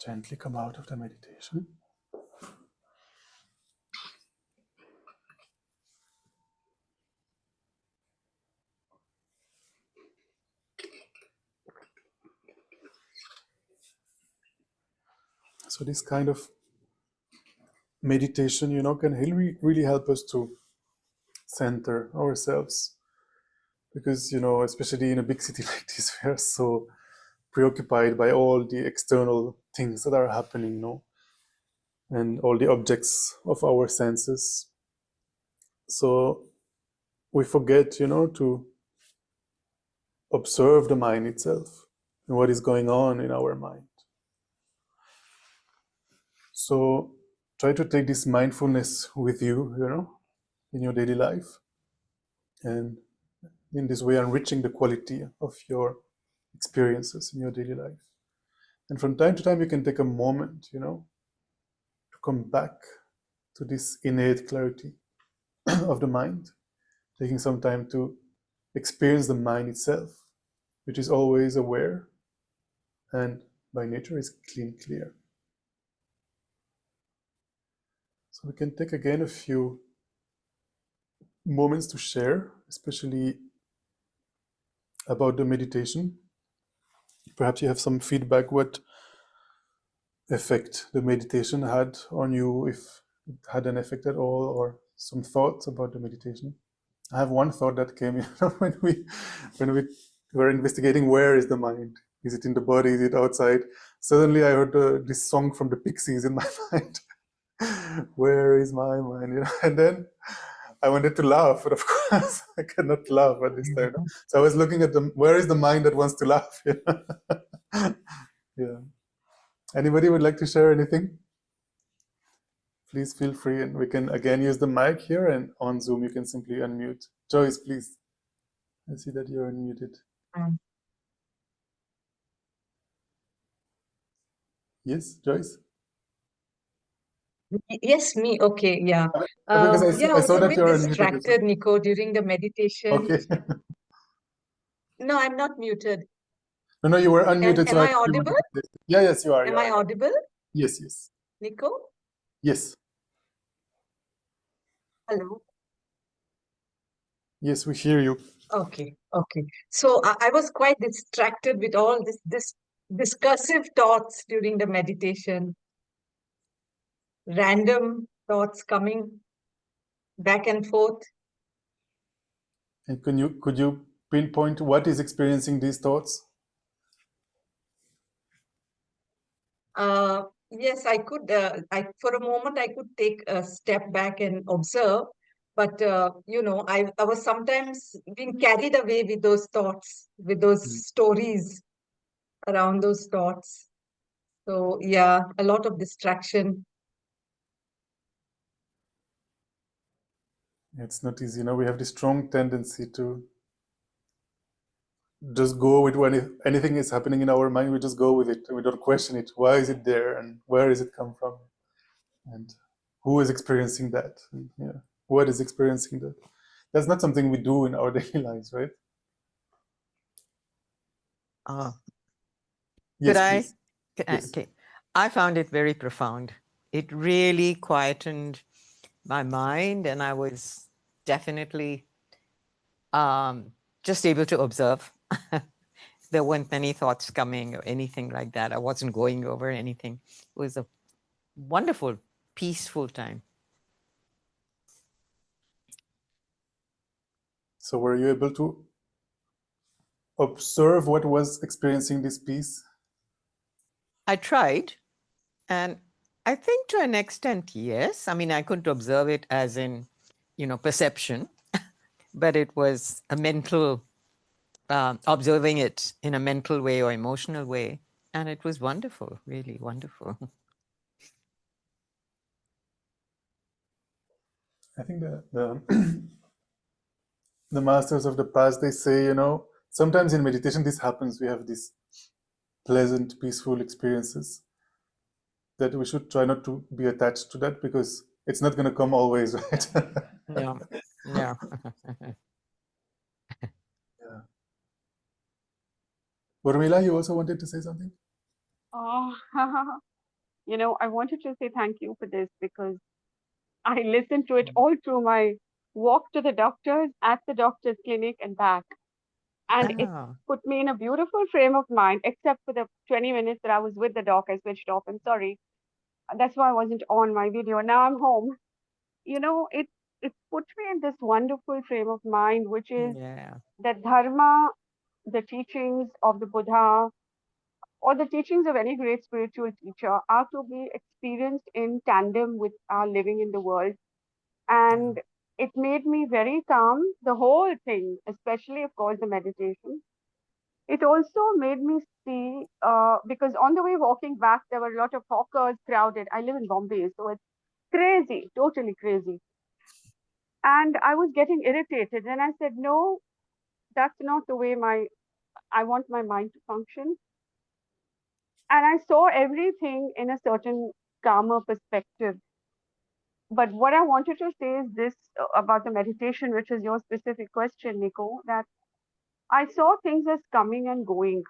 Gently come out of the meditation. So this kind of meditation, can really help us to center ourselves. Because, especially in a big city like this, we are so preoccupied by all the external things that are happening, and all the objects of our senses. So we forget, to observe the mind itself and what is going on in our mind. So try to take this mindfulness with you, in your daily life. And in this way, enriching the quality of your experiences in your daily life. And from time to time, you can take a moment, to come back to this innate clarity of the mind, taking some time to experience the mind itself, which is always aware and by nature is clean, clear. So we can take again a few moments to share, especially about the meditation. Perhaps you have some feedback, what effect the meditation had on you, if it had an effect at all, or some thoughts about the meditation. I have one thought that came when we were investigating, where is the mind? Is it in the body? Is it outside? Suddenly I heard this song from the Pixies in my mind. Where is my mind? And then I wanted to laugh, but of course I cannot laugh at this time. So I was looking at where is the mind that wants to laugh? Yeah. Anybody would like to share anything? Please feel free, and we can again use the mic here, and on Zoom you can simply unmute. Joyce, please. I see that you're unmuted. Yes, Joyce? Yes, me. Okay, yeah. Because Yeah, I I was saw a that bit you're unmuted. distracted, Nico, during the meditation. Okay. No, I'm not muted. No, you were unmuted. Am I audible? Yeah, yes, you are. Am I audible, Yes, yes. Nico? Yes. Hello. Yes, we hear you. Okay, okay. So I was quite distracted with all this discursive thoughts during the meditation, random thoughts coming back and forth. And could you pinpoint what is experiencing these thoughts? Yes, I could. For a moment, I could take a step back and observe, but I was sometimes being carried away with those thoughts, with those stories around those thoughts. So yeah, a lot of distraction. It's not easy. We have this strong tendency to just go with when anything is happening in our mind, we just go with it. We don't question it. Why is it there, and where does it come from, and who is experiencing that? And, yeah, what is experiencing that? That's not something we do in our daily lives, right? Yes, please. Yes. Okay. I found it very profound. It really quietened my mind, and I was definitely just able to observe. There weren't many thoughts coming or anything like that. I wasn't going over anything. It was a wonderful, peaceful time. So were you able to observe what was experiencing this peace? I tried, and I think to an extent, yes. I mean, I couldn't observe it as in, perception, but it was a mental, observing it in a mental way or emotional way. And it was wonderful, really wonderful. I think the masters of the past, they say, sometimes in meditation this happens. We have these pleasant, peaceful experiences that we should try not to be attached to that, because it's not going to come always, right? Yeah, yeah. Yeah. Urmila, you also wanted to say something? Oh, I wanted to say thank you for this because I listened to it all through my walk to the doctor's, at the doctor's clinic, and back. And it Ah, put me in a beautiful frame of mind, except for the 20 minutes that I was with the doc. I switched off. I'm sorry. That's why I wasn't on my video. Now I'm home. It put me in this wonderful frame of mind, which is yeah. that dharma, the teachings of the Buddha, or the teachings of any great spiritual teacher are to be experienced in tandem with our living in the world. And it made me very calm, the whole thing, especially, of course, the meditation. It also made me see, because on the way walking back, there were a lot of hawkers crowded. I live in Bombay, so it's crazy, totally crazy. And I was getting irritated. And I said, no, that's not the way I want my mind to function. And I saw everything in a certain calmer perspective. But what I wanted to say is this about the meditation, which is your specific question, Nico, that I saw things as coming and going.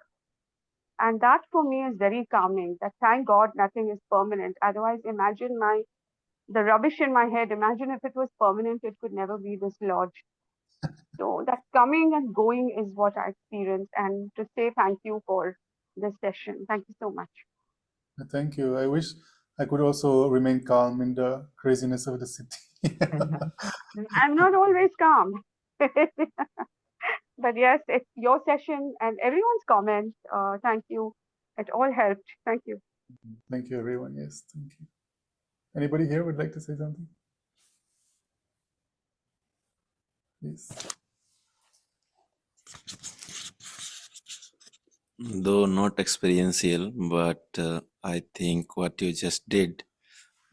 And that for me is very calming. That thank God nothing is permanent. Otherwise, imagine the rubbish in my head. Imagine if it was permanent, it could never be dislodged. So that coming and going is what I experienced. And to say thank you for this session. Thank you so much. Thank you. I wish I could also remain calm in the craziness of the city. I'm not always calm. But yes, it's your session and everyone's comments. Thank you. It all helped. Thank you. Thank you, everyone. Yes, thank you. Anybody here would like to say something? Yes. Though not experiential, but I think what you just did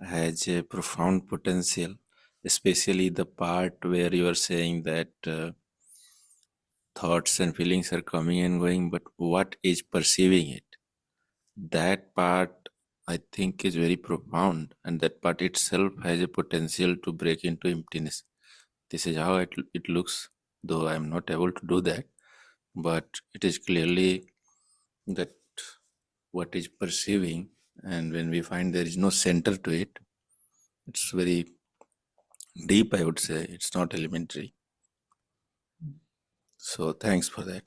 has a profound potential, especially the part where you are saying that thoughts and feelings are coming and going, but what is perceiving it? That part I think is very profound, and that part itself has a potential to break into emptiness. This is how it looks, though I am not able to do that, but it is clearly that what is perceiving, and when we find there is no center to it, it's very deep, I would say. It's not elementary. So thanks for that.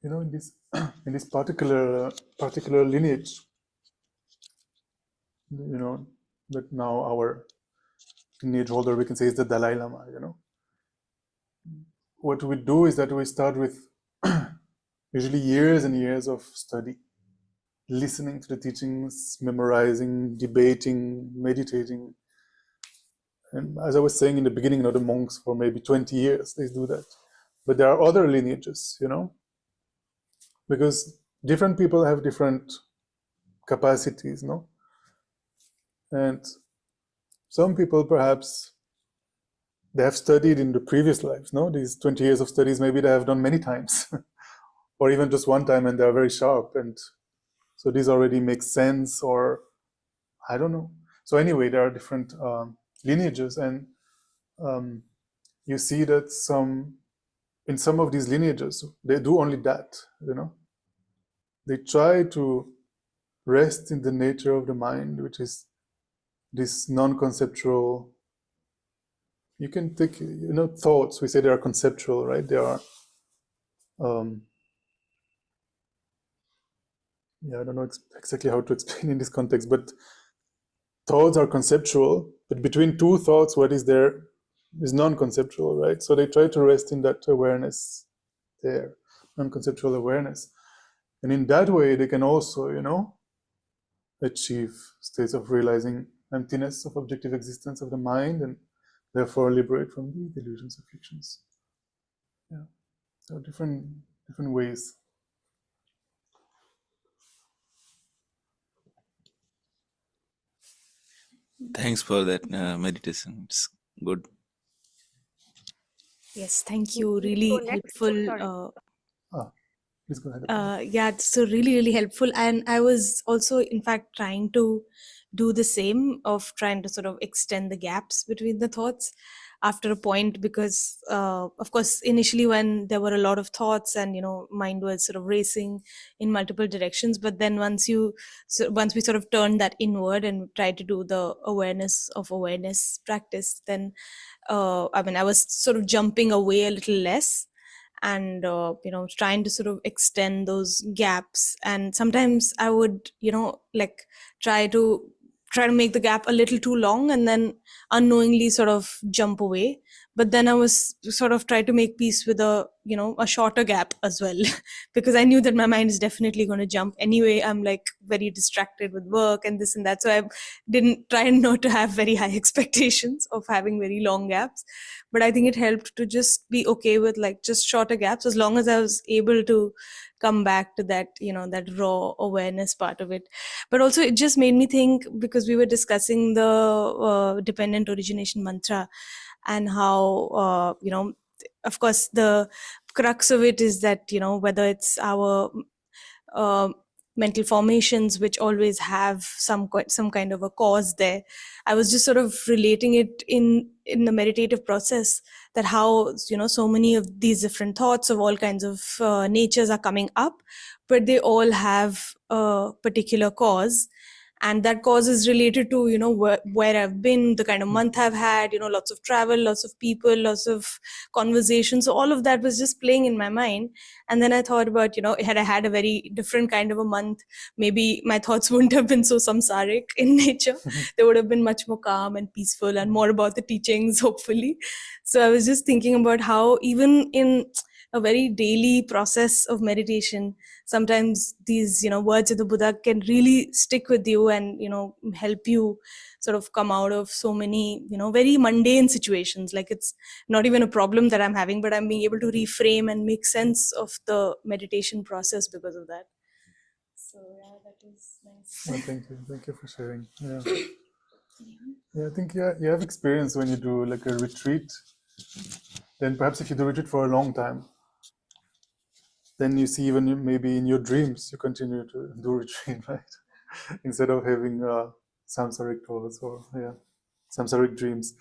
In this particular lineage, that now our lineage holder, we can say, is the Dalai Lama. What we do is that we start with usually years and years of study. listening to the teachings, memorizing, debating, meditating. And as I was saying in the beginning, the monks for maybe 20 years, they do that. But there are other lineages, because different people have different capacities, no? And some people perhaps they have studied in the previous lives, no? These 20 years of studies, maybe they have done many times, or even just one time, and they're very sharp. And so this already makes sense, or I don't know. So anyway, there are different lineages, and you see that in some of these lineages, they do only that, They try to rest in the nature of the mind, which is this non-conceptual. You can take, thoughts. We say they are conceptual, right? They are, I don't know exactly how to explain in this context, but thoughts are conceptual. But between two thoughts, what is there is non-conceptual, right? So they try to rest in that awareness there, non-conceptual awareness. And in that way, they can also, achieve states of realizing emptiness of objective existence of the mind, and therefore liberate from the delusions of fictions. Yeah, so different ways. Thanks for that meditation. It's good. Yes, thank you. Really helpful. Please go ahead. Yeah, so really helpful. And I was also, in fact, trying to do the same, of trying to sort of extend the gaps between the thoughts after a point, because of course initially when there were a lot of thoughts and mind was sort of racing in multiple directions, but then once we sort of turned that inward and tried to do the awareness of awareness practice, then I was sort of jumping away a little less, and trying to sort of extend those gaps. And sometimes I would like try to make the gap a little too long, and then unknowingly sort of jump away. But then I was sort of try to make peace with a shorter gap as well, because I knew that my mind is definitely going to jump anyway. I'm like very distracted with work and this and that, so I didn't try not to have very high expectations of having very long gaps. But I think it helped to just be okay with like just shorter gaps, as long as I was able to come back to that that raw awareness part of it. But also it just made me think, because we were discussing the dependent origination mantra, and how of course the crux of it is that whether it's our mental formations which always have some kind of a cause there. I was just sort of relating it in the meditative process, that how so many of these different thoughts of all kinds of natures are coming up, but they all have a particular cause. And that cause is related to where I've been, the kind of month I've had, lots of travel, lots of people, lots of conversations. So all of that was just playing in my mind. And then I thought about had I had a very different kind of a month, maybe my thoughts wouldn't have been so samsaric in nature. They would have been much more calm and peaceful and more about the teachings, hopefully. So I was just thinking about how even in a very daily process of meditation, sometimes these words of the Buddha can really stick with you and help you sort of come out of so many very mundane situations. Like it's not even a problem that I'm having, but I'm being able to reframe and make sense of the meditation process because of that. So yeah, that is nice. Well, thank you for sharing. Yeah, I think you have experience when you do like a retreat. Then perhaps if you do retreat for a long time, then you see even maybe in your dreams you continue to do retreat, right? Instead of having samsaric thoughts or samsaric dreams.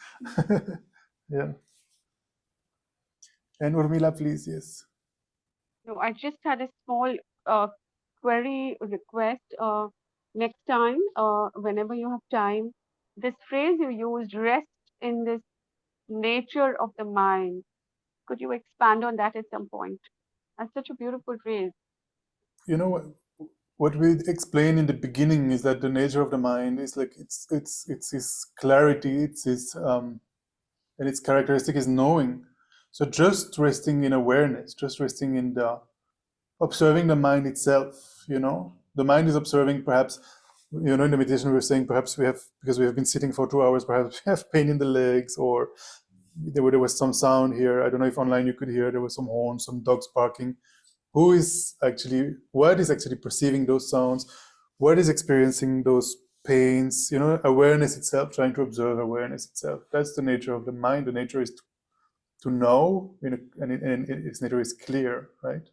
Yeah. And Urmila, please, yes. No, I just had a small query request. Next time, whenever you have time, this phrase you used, rest in this nature of the mind. Could you expand on that at some point? That's such a beautiful phrase. You know what we explained in the beginning is that the nature of the mind is like it's its clarity, it's its and its characteristic is knowing. So just resting in awareness, just resting in the observing the mind itself, the mind is observing, perhaps, in the meditation we were saying, perhaps because we have been sitting for 2 hours, perhaps we have pain in the legs, or there was some sound here. I don't know if online you could hear, there was some horns, some dogs barking. What is actually perceiving those sounds? What is experiencing those pains? Awareness itself, trying to observe awareness itself. That's the nature of the mind. The nature is to know, and its nature is clear, right?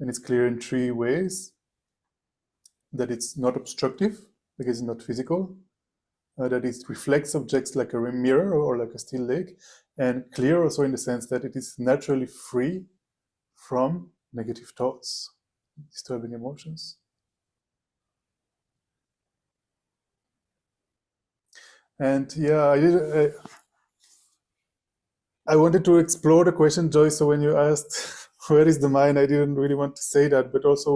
And it's clear in 3 ways: that it's not obstructive, because it's not physical, that it reflects objects like a mirror or like a still lake, and clear also in the sense that it is naturally free from negative thoughts, disturbing emotions. And yeah, I wanted to explore the question, Joyce. So when you asked where is the mind, I didn't really want to say that, but also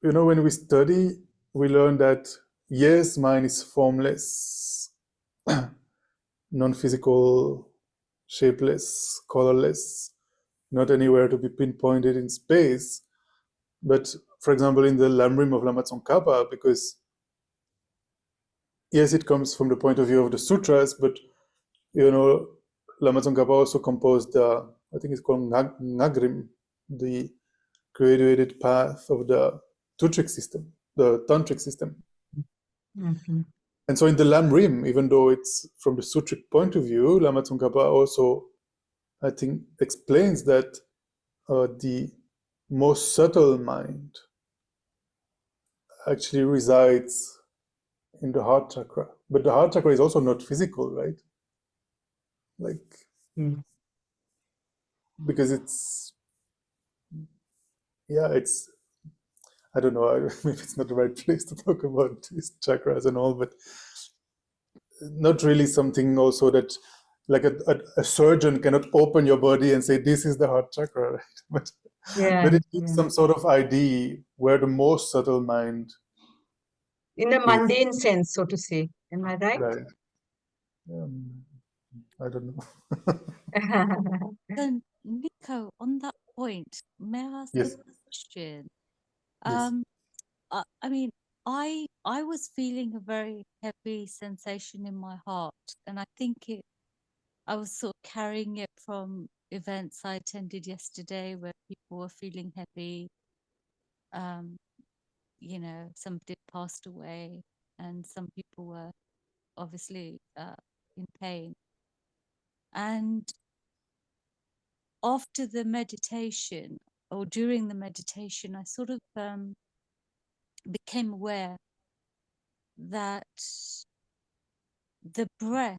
when we study, we learn that yes, mind is formless, non-physical, shapeless, colorless, not anywhere to be pinpointed in space. But for example, in the Lamrim of Lama Tsongkhapa, because yes, it comes from the point of view of the sutras, but Lama Tsongkhapa also composed, I think it's called Ngagrim, the graduated path of the tantric system. Mm-hmm. And so in the Lamrim, even though it's from the sutric point of view, Lama Tsongkhapa also, I think, explains that the most subtle mind actually resides in the heart chakra. But the heart chakra is also not physical, right? Because it's, I don't know, maybe it's not the right place to talk about these chakras and all, but not really something also that, like a surgeon cannot open your body and say, this is the heart chakra, right? But it gives some sort of idea where the most subtle mind in a mundane sense, so to say. Am I right? Right. I don't know. So, Nico, on that point, may I ask Yes. a question? Yes. I mean, I was feeling a very heavy sensation in my heart, and I think I was sort of carrying it from events I attended yesterday where people were feeling heavy. Somebody passed away, and some people were obviously in pain. And after the meditation, or during the meditation, I sort of became aware that the breath,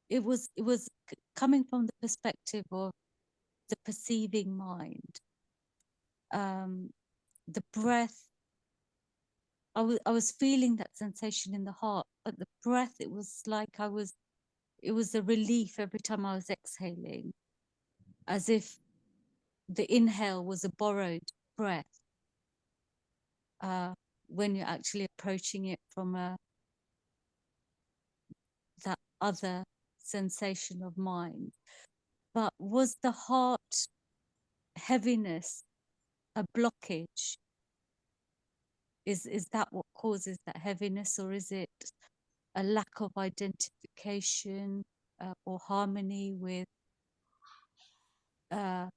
it was coming from the perspective of the perceiving mind. The breath, I was feeling that sensation in the heart, but the breath, it was like it was a relief every time I was exhaling, as if the inhale was a borrowed breath when you're actually approaching it from that other sensation of mind. But was the heart heaviness a blockage? Is that what causes that heaviness, or is it a lack of identification or harmony with a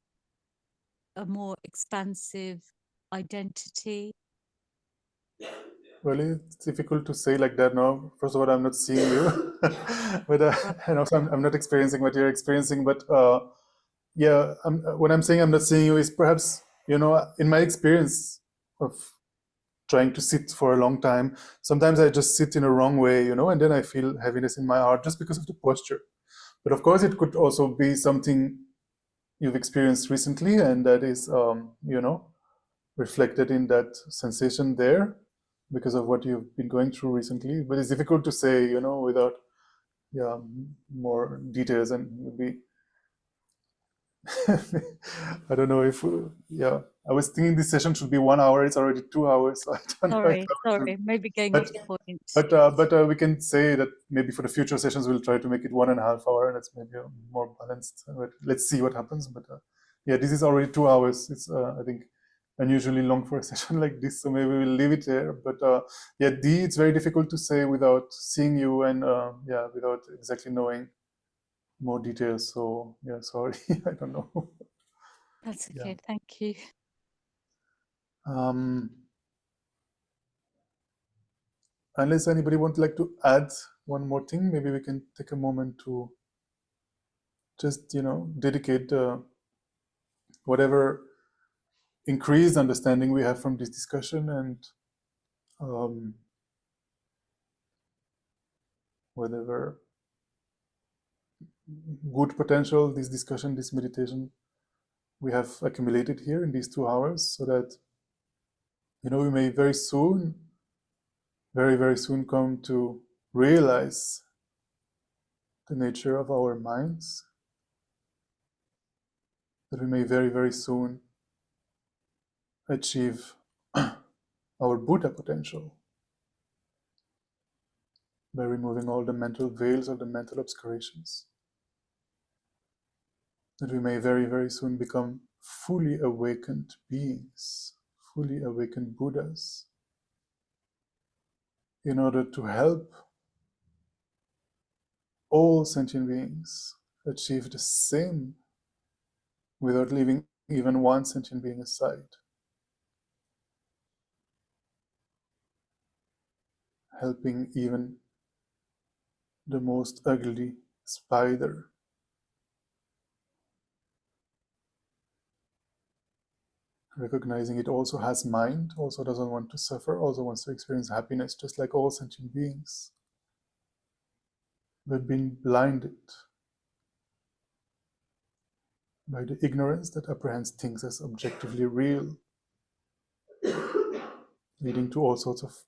more expansive identity? Well, it's difficult to say like that now. First of all, I'm not seeing you, but and also I'm not experiencing what you're experiencing. But when I'm saying I'm not seeing you, is perhaps in my experience of trying to sit for a long time, sometimes I just sit in a wrong way, and then I feel heaviness in my heart just because of the posture. But of course, it could also be something you've experienced recently, and that is, reflected in that sensation there because of what you've been going through recently. But it's difficult to say, without more details, and maybe I don't know if I was thinking this session should be 1 hour. It's already 2 hours. So I don't know. Sorry, maybe going off point. But we can say that maybe for the future sessions we'll try to make it 1.5 hours. That's maybe more balanced. But let's see what happens. But yeah, this is already 2 hours. It's I think unusually long for a session like this, so maybe we'll leave it there. But yeah, D, it's very difficult to say without seeing you and yeah, without exactly knowing more details. So yeah, sorry, I don't know. That's Yeah. okay. Thank you. Unless anybody would like to add one more thing, maybe we can take a moment to just, you know, dedicate whatever increased understanding we have from this discussion, and whatever good potential this discussion, this meditation we have accumulated here in these 2 hours, so that, you know, we may very soon, very, very soon come to realize the nature of our minds, that we may very, very soon achieve our Buddha potential by removing all the mental veils, all the mental obscurations, that we may very, very soon become fully awakened beings, fully awakened Buddhas, in order to help all sentient beings achieve the same without leaving even one sentient being aside, helping even the most ugly spider, recognizing it also has mind, also doesn't want to suffer, also wants to experience happiness, just like all sentient beings, but being blinded by the ignorance that apprehends things as objectively real, leading to all sorts of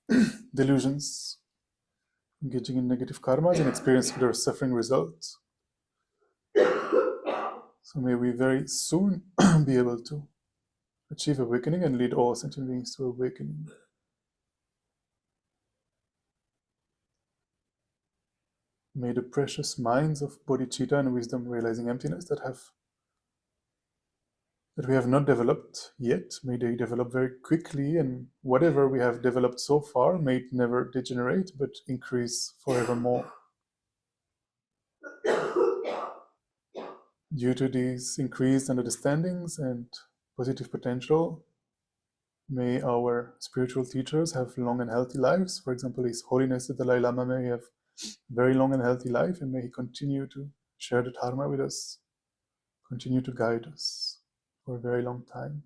delusions, engaging in negative karmas and experiencing their suffering results. So may we very soon be able to achieve awakening and lead all sentient beings to awakening. May the precious minds of bodhicitta and wisdom realizing emptiness that we have not developed yet, may they develop very quickly, and whatever we have developed so far, may it never degenerate, but increase forevermore. Due to these increased understandings and positive potential, may our spiritual teachers have long and healthy lives. For example, His Holiness the Dalai Lama may have very long and healthy life, and may he continue to share the Dharma with us, continue to guide us for a very long time.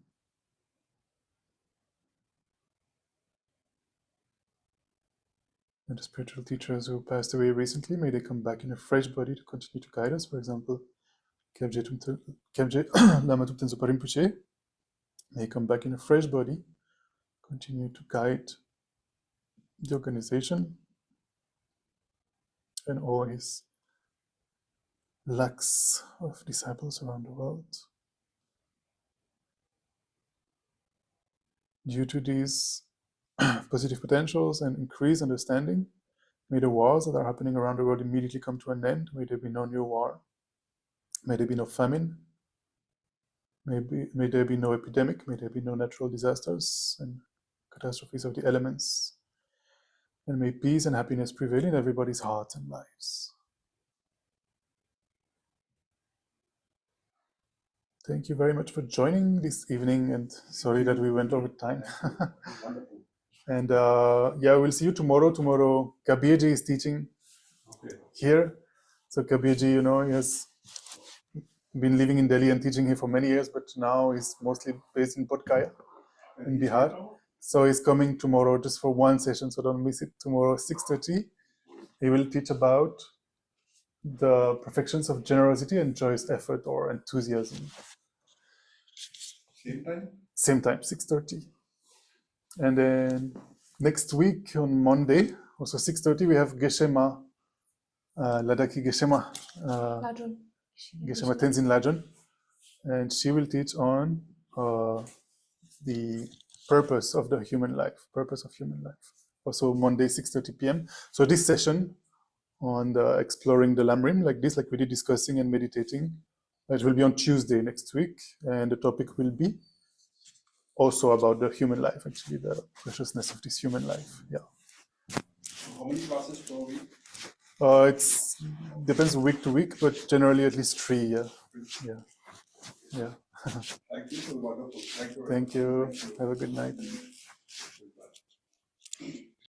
And the spiritual teachers who passed away recently, may they come back in a fresh body to continue to guide us. For example, Khyabje Lama Tupten Zopa Rinpoche may come back in a fresh body, continue to guide the organization and all his lakhs of disciples around the world. Due to these positive potentials and increased understanding, may the wars that are happening around the world immediately come to an end. May there be no new war. May there be no famine. May there be no epidemic. May there be no natural disasters and catastrophes of the elements. And may peace and happiness prevail in everybody's hearts and lives. Thank you very much for joining this evening, and sorry that we went over time. And yeah, we'll see you tomorrow. Tomorrow, Kabirji is teaching here. So Kabirji, you know, he has been living in Delhi and teaching here for many years, but now he's mostly based in Bodh Gaya in Bihar. So he's coming tomorrow just for one session, so don't miss it. Tomorrow, 6:30, he will teach about the perfections of generosity and joyous effort or enthusiasm. Same time, 6:30. And then next week on Monday, also 6:30, we have Geshe-ma, Ladaki Geshe-ma, Geshe-ma Tenzin Lajun, and she will teach on the purpose of the human life, Also Monday, 6:30 p.m. So this session on the exploring the Lamrim, like this, like we did discussing and meditating, It will be on Tuesday next week, and the topic will be also about the human life, actually, the preciousness of this human life. Yeah. How many classes per week? It's depends week to week, but generally at least 3. Yeah. Yeah. Yeah. Thank you for the wonderful. Thank you. Thank you. Have a good night.